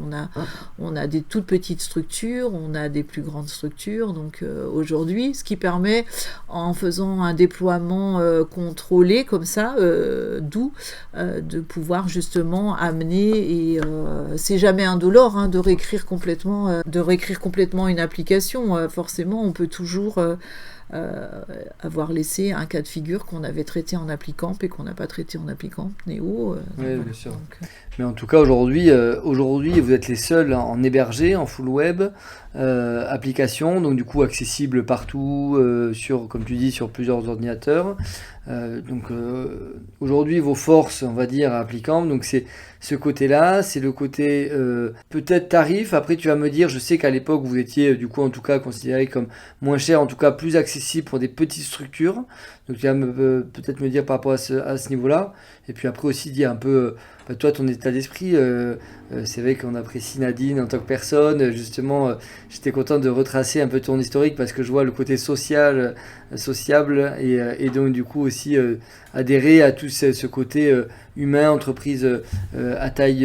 On a des toutes petites structures, on a des plus grandes structures. Donc aujourd'hui, ce qui permet, en faisant un déploiement contrôlé comme ça, de pouvoir justement amener, et c'est jamais indolore de réécrire complètement une application. Forcément, on peut toujours avoir laissé un cas de figure qu'on avait traité en Applicamp et qu'on n'a pas traité en Applicamp Neo. Oui, bien sûr. Mais en tout cas, aujourd'hui, vous êtes les seuls en hébergé, en full web, application, donc du coup accessible partout, comme tu dis, sur plusieurs ordinateurs. Aujourd'hui, vos forces, on va dire, à Applicamp, donc c'est ce côté-là, c'est le côté peut-être tarif. Après, tu vas me dire, je sais qu'à l'époque, vous étiez du coup en tout cas considéré comme moins cher, en tout cas plus accessible pour des petites structures. Donc tu vas peut-être me dire par rapport à ce niveau-là. Et puis après aussi dire un peu, toi, ton état d'esprit. C'est vrai qu'on apprécie Nadine en tant que personne. Justement, j'étais content de retracer un peu ton historique parce que je vois le côté sociable et donc du coup aussi adhérer à tout ce côté humain, entreprise à taille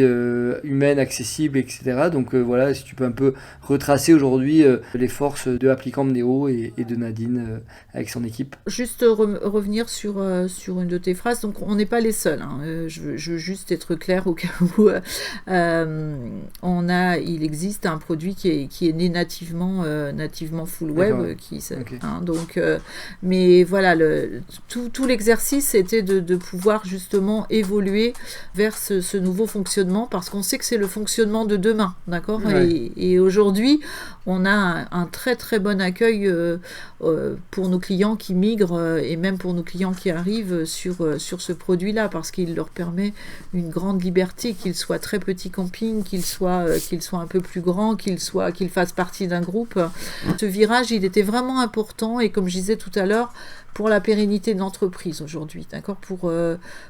humaine, accessible, etc. Donc voilà, si tu peux un peu retracer aujourd'hui les forces de Applicamp Neo et de Nadine avec son équipe. Juste revenir sur une de tes phrases. Donc on n'est pas les seuls. Je veux juste être clair au cas où. Il existe un produit qui est né nativement full web. Okay. Mais voilà, tout l'exercice était de pouvoir justement évoluer vers ce nouveau fonctionnement, parce qu'on sait que c'est le fonctionnement de demain, d'accord ? Ouais. Et aujourd'hui, on a un très très bon accueil pour nos clients qui migrent et même pour nos clients qui arrivent sur ce produit-là, parce qu'il leur permet une grande liberté, qu'ils soient très petits campings, qu'ils soient un peu plus grands, qu'ils fassent partie d'un groupe. Ce virage, il était vraiment important, et comme je disais tout à l'heure, pour la pérennité de l'entreprise aujourd'hui, d'accord,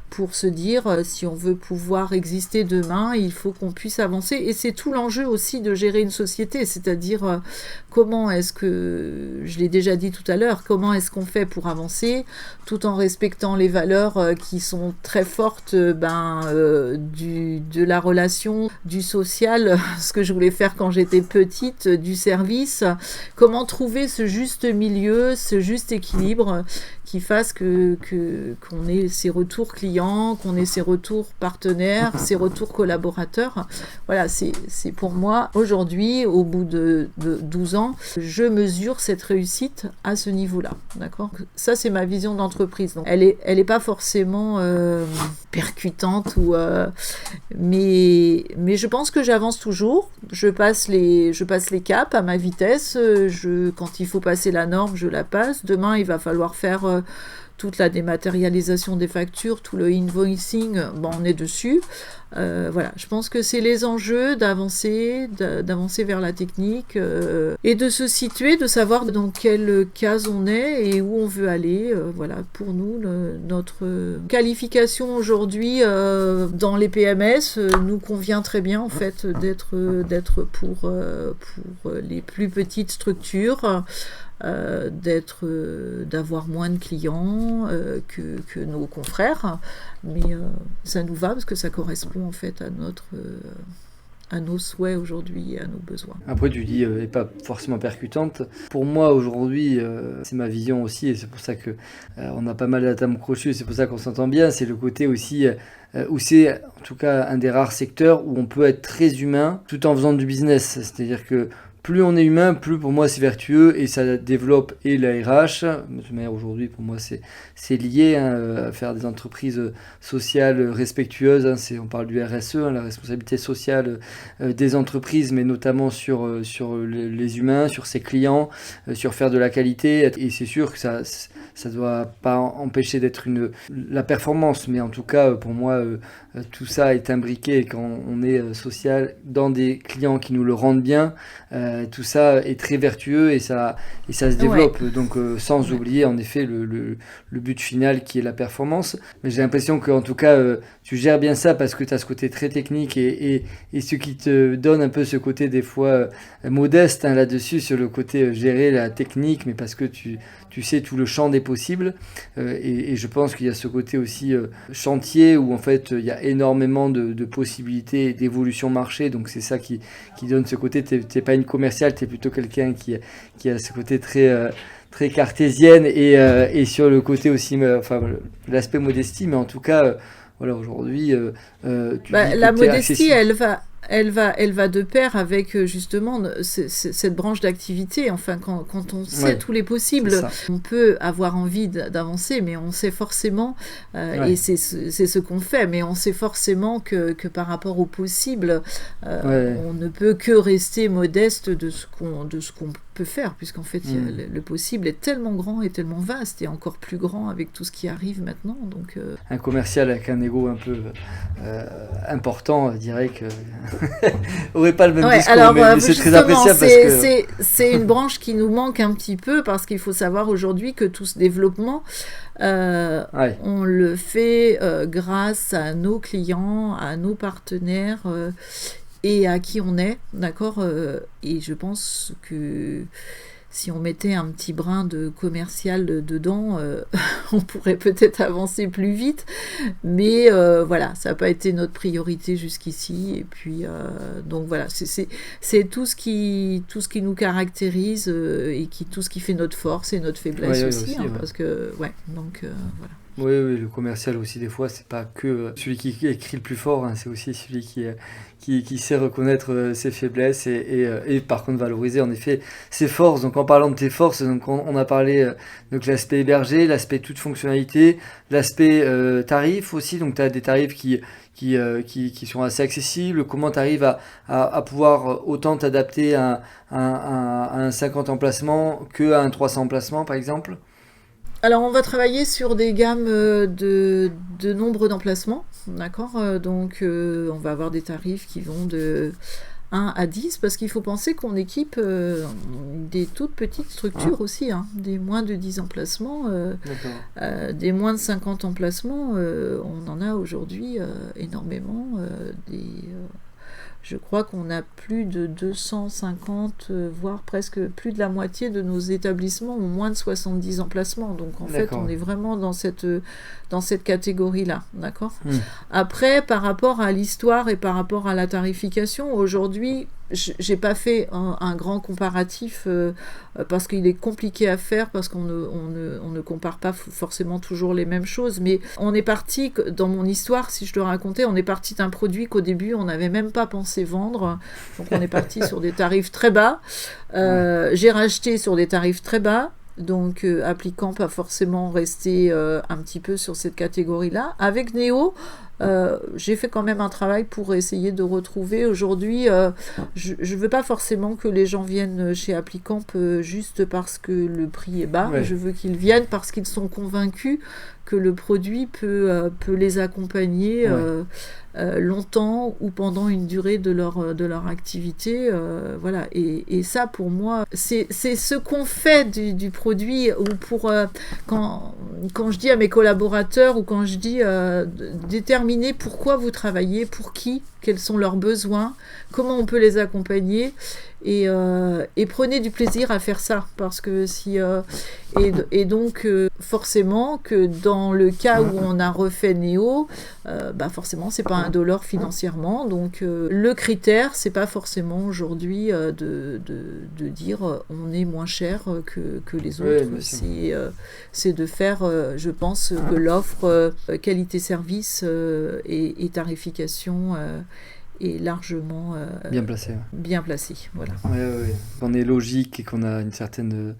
pour se dire, si on veut pouvoir exister demain, il faut qu'on puisse avancer, et c'est tout l'enjeu aussi de gérer une société, c'est-à-dire comment est-ce que, je l'ai déjà dit tout à l'heure, comment est-ce qu'on fait pour avancer, tout en respectant les valeurs qui sont très fortes, de la relation, du social, ce que je voulais faire quand j'étais petite, du service, comment trouver ce juste milieu, ce juste équilibre qui fasse qu'on ait ces retours clients, qu'on ait ces retours partenaires, ces retours collaborateurs. Voilà, c'est pour moi, aujourd'hui, au bout de 12 ans, je mesure cette réussite à ce niveau-là. D'accord ? Ça, c'est ma vision d'entreprise. Donc, elle est pas forcément percutante, mais je pense que j'avance toujours. Je passe les caps à ma vitesse. Quand il faut passer la norme, je la passe. Demain, il va falloir faire toute la dématérialisation des factures, tout le invoicing, on est dessus. Voilà, je pense que c'est les enjeux d'avancer vers la technique et de se situer, de savoir dans quelle case on est et où on veut aller. Voilà, pour nous, notre qualification aujourd'hui dans les PMS nous convient très bien en fait d'être pour les plus petites structures. D'avoir moins de clients que nos confrères, mais ça nous va parce que ça correspond en fait à nos souhaits aujourd'hui et à nos besoins. Après tu dis elle n'est pas forcément percutante. Pour moi aujourd'hui c'est ma vision aussi et c'est pour ça que on a pas mal d'atomes crochus, c'est pour ça qu'on s'entend bien, c'est le côté aussi où c'est en tout cas un des rares secteurs où on peut être très humain tout en faisant du business, c'est-à-dire que plus on est humain, plus pour moi c'est vertueux et ça développe et la RH. De toute manière, aujourd'hui, pour moi, c'est lié à faire des entreprises sociales respectueuses. On parle du RSE, la responsabilité sociale des entreprises, mais notamment sur les humains, sur ses clients, sur faire de la qualité. Et c'est sûr que ça doit pas empêcher d'être la performance, mais en tout cas, pour moi, tout ça est imbriqué et quand on est social dans des clients qui nous le rendent bien. Tout ça est très vertueux et ça se développe, donc sans oublier en effet le but final qui est la performance. Mais j'ai l'impression qu'en tout cas tu gères bien ça parce que tu as ce côté très technique et ce qui te donne un peu ce côté des fois modeste là-dessus sur le côté gérer la technique, mais parce que tu sais tout le champ des possibles et je pense qu'il y a ce côté aussi chantier où en fait il y a énormément de possibilités d'évolution marché, donc c'est ça qui donne ce côté. T'es pas une commerciale, t'es plutôt quelqu'un qui a ce côté très cartésienne et sur le côté aussi l'aspect modestie, mais en tout cas voilà, aujourd'hui la modestie elle va de pair avec justement cette branche d'activité. Enfin, quand on sait tous les possibles, on peut avoir envie d'avancer, mais on sait forcément, et c'est ce qu'on fait, mais on sait forcément que par rapport au possible, on ne peut que rester modeste de ce qu'on peut faire, puisqu'en fait le possible est tellement grand et tellement vaste, et encore plus grand avec tout ce qui arrive maintenant. Donc, un commercial avec un ego un peu important dirait que aurait pas le même discours, alors, mais c'est très appréciable parce que c'est une branche qui nous manque un petit peu, parce qu'il faut savoir aujourd'hui que tout ce développement on le fait grâce à nos clients, à nos partenaires et à qui on est, d'accord, et je pense que si on mettait un petit brin de commercial dedans, on pourrait peut-être avancer plus vite. Mais voilà, ça n'a pas été notre priorité jusqu'ici. Et puis, donc voilà, c'est tout ce qui nous caractérise et tout ce qui fait notre force et notre faiblesse aussi. Parce que, donc voilà. Oui, le commercial aussi, des fois, c'est pas que celui qui écrit le plus fort, c'est aussi celui qui sait reconnaître ses faiblesses et par contre valoriser en effet ses forces. Donc en parlant de tes forces, donc on a parlé de l'aspect hébergé, l'aspect toute fonctionnalité, l'aspect tarif aussi, donc tu as des tarifs qui sont assez accessibles. Comment tu arrives à pouvoir autant t'adapter à un 50 emplacements qu'à un 300 emplacements par exemple? Alors, on va travailler sur des gammes de nombre d'emplacements, d'accord, donc, on va avoir des tarifs qui vont de 1 à 10, parce qu'il faut penser qu'on équipe des toutes petites structures aussi, des moins de 10 emplacements, des moins de 50 emplacements, on en a aujourd'hui énormément, je crois qu'on a plus de 250, voire presque plus de la moitié de nos établissements ont moins de 70 emplacements. Donc en fait, on est vraiment dans cette catégorie-là, d'accord ? Après, par rapport à l'histoire et par rapport à la tarification, aujourd'hui, j'ai pas fait un grand comparatif parce qu'il est compliqué à faire, parce qu'on ne compare pas forcément toujours les mêmes choses, mais on est parti, dans mon histoire, si je te racontais, on est parti d'un produit qu'au début on n'avait même pas pensé vendre, donc on est parti sur des tarifs très bas, j'ai racheté sur des tarifs très bas, donc Applicamp a forcément resté un petit peu sur cette catégorie-là. Avec Néo, j'ai fait quand même un travail pour essayer de retrouver. Aujourd'hui, je ne veux pas forcément que les gens viennent chez Applicamp juste parce que le prix est bas. Ouais. Je veux qu'ils viennent parce qu'ils sont convaincus que le produit peut les accompagner longtemps ou pendant une durée de leur activité. Voilà. Et ça, pour moi, c'est ce qu'on fait du produit. Ou quand je dis à mes collaborateurs ou quand je dis déterminer pourquoi vous travaillez, pour qui, quels sont leurs besoins, comment on peut les accompagner. Et prenez du plaisir à faire ça, parce que donc forcément que dans le cas où on a refait Néo, forcément c'est pas indolore financièrement, donc le critère c'est pas forcément aujourd'hui de dire on est moins cher que les autres, c'est de faire je pense que l'offre qualité-service et tarification est largement bien placé. Bien placé, voilà. Ouais. On est logique et qu'on a une certaine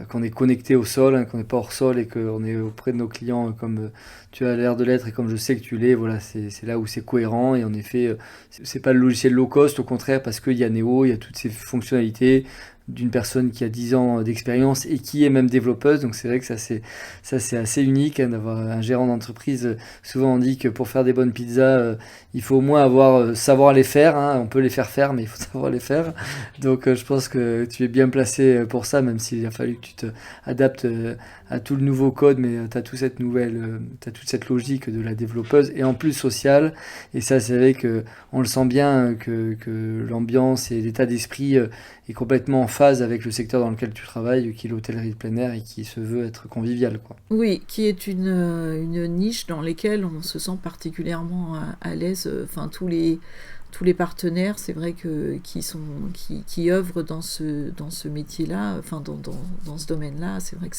qu'on est connecté au sol, qu'on n'est pas hors sol et qu'on est auprès de nos clients comme tu as l'air de l'être et comme je sais que tu l'es, voilà, c'est là où c'est cohérent. Et en effet, c'est pas le logiciel low cost, au contraire, parce qu'il y a Néo, il y a toutes ces fonctionnalités d'une personne qui a 10 ans d'expérience et qui est même développeuse, donc c'est vrai que ça c'est assez unique d'avoir un gérant d'entreprise. Souvent on dit que pour faire des bonnes pizzas il faut au moins savoir les faire, on peut les faire mais il faut savoir les faire, donc je pense que tu es bien placé pour ça, même s'il a fallu que tu te adaptes à tout le nouveau code, mais tu as toute cette logique de la développeuse et en plus sociale, et ça c'est vrai qu'on le sent bien que l'ambiance et l'état d'esprit est complètement en phase avec le secteur dans lequel tu travailles, qui est l'hôtellerie de plein air et qui se veut être convivial, quoi. Oui, qui est une niche dans laquelle on se sent particulièrement à l'aise. Enfin, tous les partenaires, c'est vrai qui œuvrent dans ce métier-là, enfin dans ce domaine-là, c'est vrai que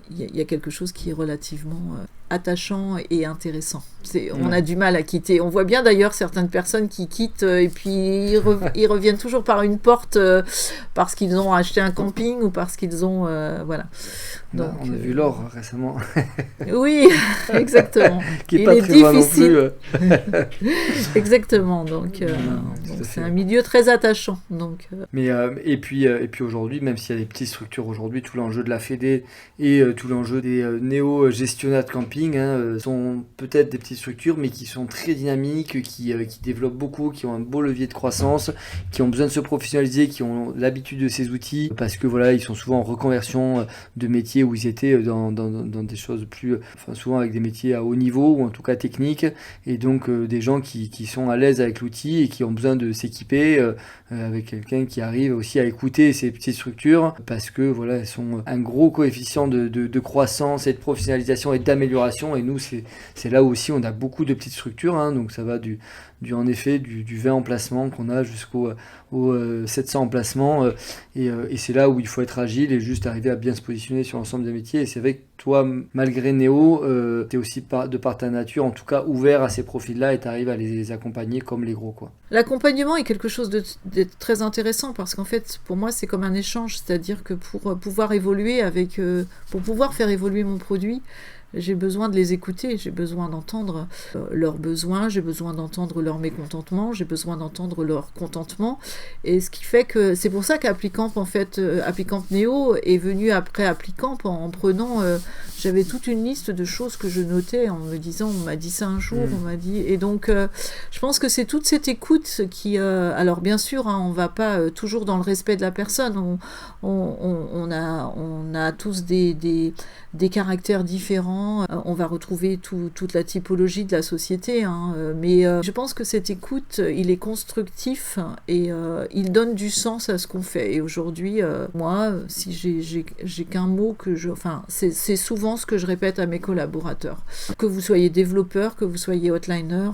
il y a quelque chose qui est relativement attachant et intéressant. On a du mal à quitter. On voit bien d'ailleurs certaines personnes qui quittent et puis ils reviennent toujours par une porte parce qu'ils ont acheté un camping ou parce qu'ils ont voilà. Donc, on a vu Laure récemment. Oui, exactement. Qui est pas très loin non plus. Exactement. Donc c'est un milieu très attachant. Donc. Mais et puis aujourd'hui, même s'il y a des petites structures aujourd'hui, tout l'enjeu de la Fédé et tout l'enjeu des néo-gestionnaires de camping sont peut-être des petites structures, mais qui sont très dynamiques, qui développent beaucoup, qui ont un beau levier de croissance, qui ont besoin de se professionnaliser, qui ont l'habitude de ces outils, parce que voilà, ils sont souvent en reconversion de métiers où ils étaient dans des choses plus, souvent avec des métiers à haut niveau ou en tout cas techniques, et donc des gens qui sont à l'aise avec l'outil et qui ont besoin de s'équiper avec quelqu'un qui arrive aussi à écouter ces petites structures, parce que voilà, elles sont un gros coefficient de croissance et de professionnalisation et d'amélioration, et nous c'est là où aussi on a beaucoup de petites structures, donc ça va du 20 emplacements qu'on a jusqu'au 700 emplacements, et c'est là où il faut être agile et juste arriver à bien se positionner sur l'ensemble des métiers. Et c'est vrai que toi, malgré Néo, tu es aussi de par ta nature en tout cas ouvert à ces profils-là et tu arrives à les accompagner comme les gros, quoi. L'accompagnement est quelque chose de très intéressant, parce qu'en fait pour moi c'est comme un échange, c'est-à-dire que pour pouvoir évoluer pour pouvoir faire évoluer mon produit, j'ai besoin de les écouter, j'ai besoin d'entendre leurs besoins, j'ai besoin d'entendre leur mécontentement, j'ai besoin d'entendre leur contentement. Et ce qui fait que c'est pour ça qu'Applicamp, en fait, Applicamp Néo est venu après Applicamp en prenant... j'avais toute une liste de choses que je notais en me disant, on m'a dit ça un jour, on m'a dit... Et donc, je pense que c'est toute cette écoute qui... alors, bien sûr, on ne va pas toujours dans le respect de la personne. On a tous des caractères différents, clients, on va retrouver toute la typologie de la société, hein, mais je pense que cette écoute, il est constructif et il donne du sens à ce qu'on fait. Et aujourd'hui, moi, si j'ai qu'un mot c'est souvent ce que je répète à mes collaborateurs. Que vous soyez développeur, que vous soyez hotliner,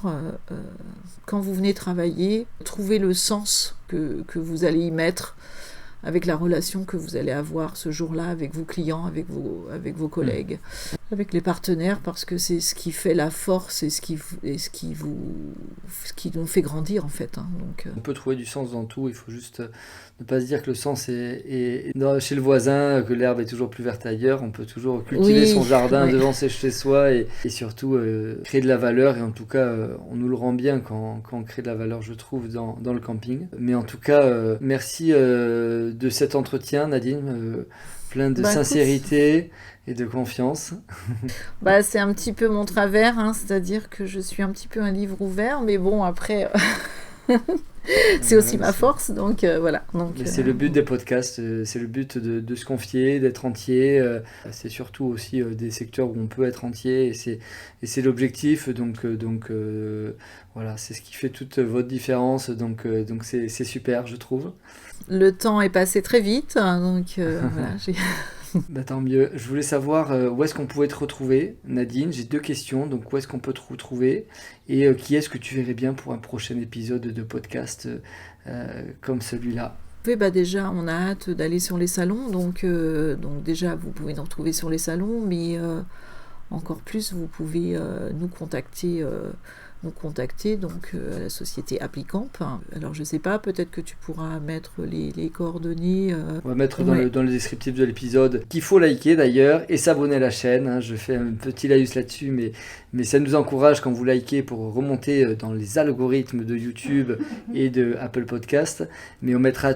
quand vous venez travailler, trouvez le sens que vous allez y mettre avec la relation que vous allez avoir ce jour-là avec vos clients, avec vos collègues, avec les partenaires, parce que c'est ce qui fait la force et ce qui nous fait grandir en fait. Hein. Donc, On peut trouver du sens dans tout, il faut juste ne pas se dire que le sens est chez le voisin, que l'herbe est toujours plus verte ailleurs. On peut toujours cultiver son jardin devant chez soi et surtout créer de la valeur, et en tout cas on nous le rend bien quand on crée de la valeur, je trouve, dans le camping. Mais en tout cas, merci de cet entretien, Nadine, plein de sincérité et de confiance. C'est un petit peu mon travers, hein, c'est-à-dire que je suis un petit peu un livre ouvert, mais bon, après, c'est aussi ma force, donc voilà. Donc, c'est le but des podcasts, c'est le but de se confier, d'être entier. C'est surtout aussi des secteurs où on peut être entier, et c'est l'objectif, donc voilà, c'est ce qui fait toute votre différence, donc c'est super, je trouve. Le temps est passé très vite, donc voilà. Tant mieux. Je voulais savoir où est-ce qu'on pouvait te retrouver, Nadine. J'ai 2 questions. Donc, où est-ce qu'on peut te retrouver et qui est-ce que tu verrais bien pour un prochain épisode de podcast comme celui-là? Oui, déjà, on a hâte d'aller sur les salons. Donc déjà, vous pouvez nous retrouver sur les salons, mais encore plus, vous pouvez nous contacter donc à la société Applicamp. Alors je sais pas, peut-être que tu pourras mettre les coordonnées. On va mettre dans le descriptif de l'épisode qu'il faut liker d'ailleurs et s'abonner à la chaîne. Hein. Je fais un petit laïus là-dessus, mais ça nous encourage quand vous likez pour remonter dans les algorithmes de YouTube et de Apple Podcast. Mais on mettra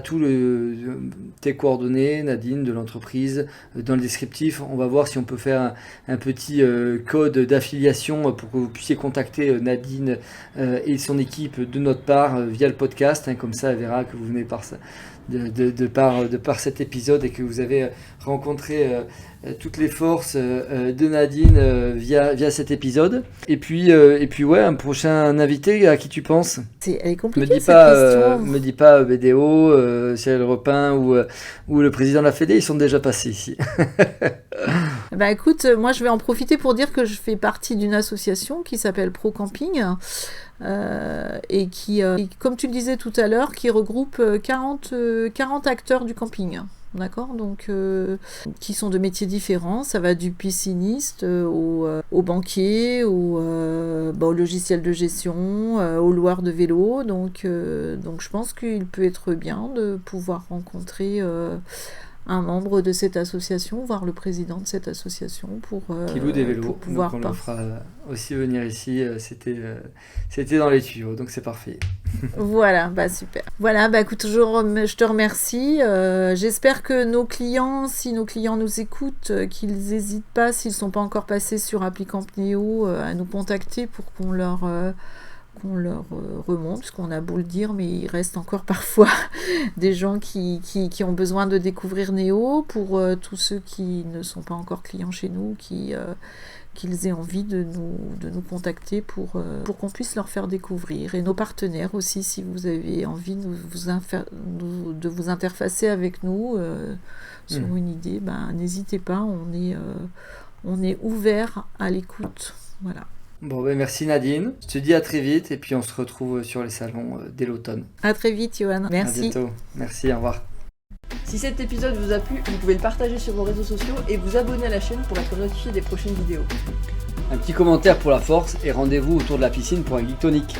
tes coordonnées, Nadine, de l'entreprise, dans le descriptif. On va voir si on peut faire un petit code d'affiliation pour que vous puissiez contacter Nadine et son équipe de notre part via le podcast, hein, comme ça elle verra que vous venez de par cet épisode et que vous avez rencontré toutes les forces de Nadine via cet épisode. Et puis un prochain invité, à qui tu penses? Elle est compliquée cette question. Me dis pas BDO, Cyril Repin ou le président de la Fédé, ils sont déjà passés ici. Écoute, moi je vais en profiter pour dire que je fais partie d'une association qui s'appelle Pro Camping et qui, comme tu le disais tout à l'heure, qui regroupe 40 acteurs du camping. D'accord, donc qui sont de métiers différents. Ça va du pisciniste au banquier, au logiciel de gestion, au loueur de vélo. Donc je pense qu'il peut être bien de pouvoir rencontrer un membre de cette association, voire le président de cette association qui loue des vélos. Pour pouvoir donc on le fera aussi venir ici. C'était dans les tuyaux, donc c'est parfait. Voilà, super. Voilà, écoute, je te remercie. J'espère que si nos clients nous écoutent, qu'ils n'hésitent pas, s'ils ne sont pas encore passés sur Applicamp Neo, à nous contacter pour qu'on leur remonte, parce qu'on a beau le dire, mais il reste encore parfois des gens qui ont besoin de découvrir Neo. Pour tous ceux qui ne sont pas encore clients chez nous, qu'ils aient envie de nous contacter pour qu'on puisse leur faire découvrir. Et nos partenaires aussi, si vous avez envie de vous interfacer avec nous sur une idée, n'hésitez pas, on est ouvert à l'écoute. Voilà. Merci Nadine. Je te dis à très vite et puis on se retrouve sur les salons dès l'automne. À très vite, Johan. Merci. À bientôt. Merci, au revoir. Si cet épisode vous a plu, vous pouvez le partager sur vos réseaux sociaux et vous abonner à la chaîne pour être notifié des prochaines vidéos. Un petit commentaire pour la force et rendez-vous autour de la piscine pour un geek tonic.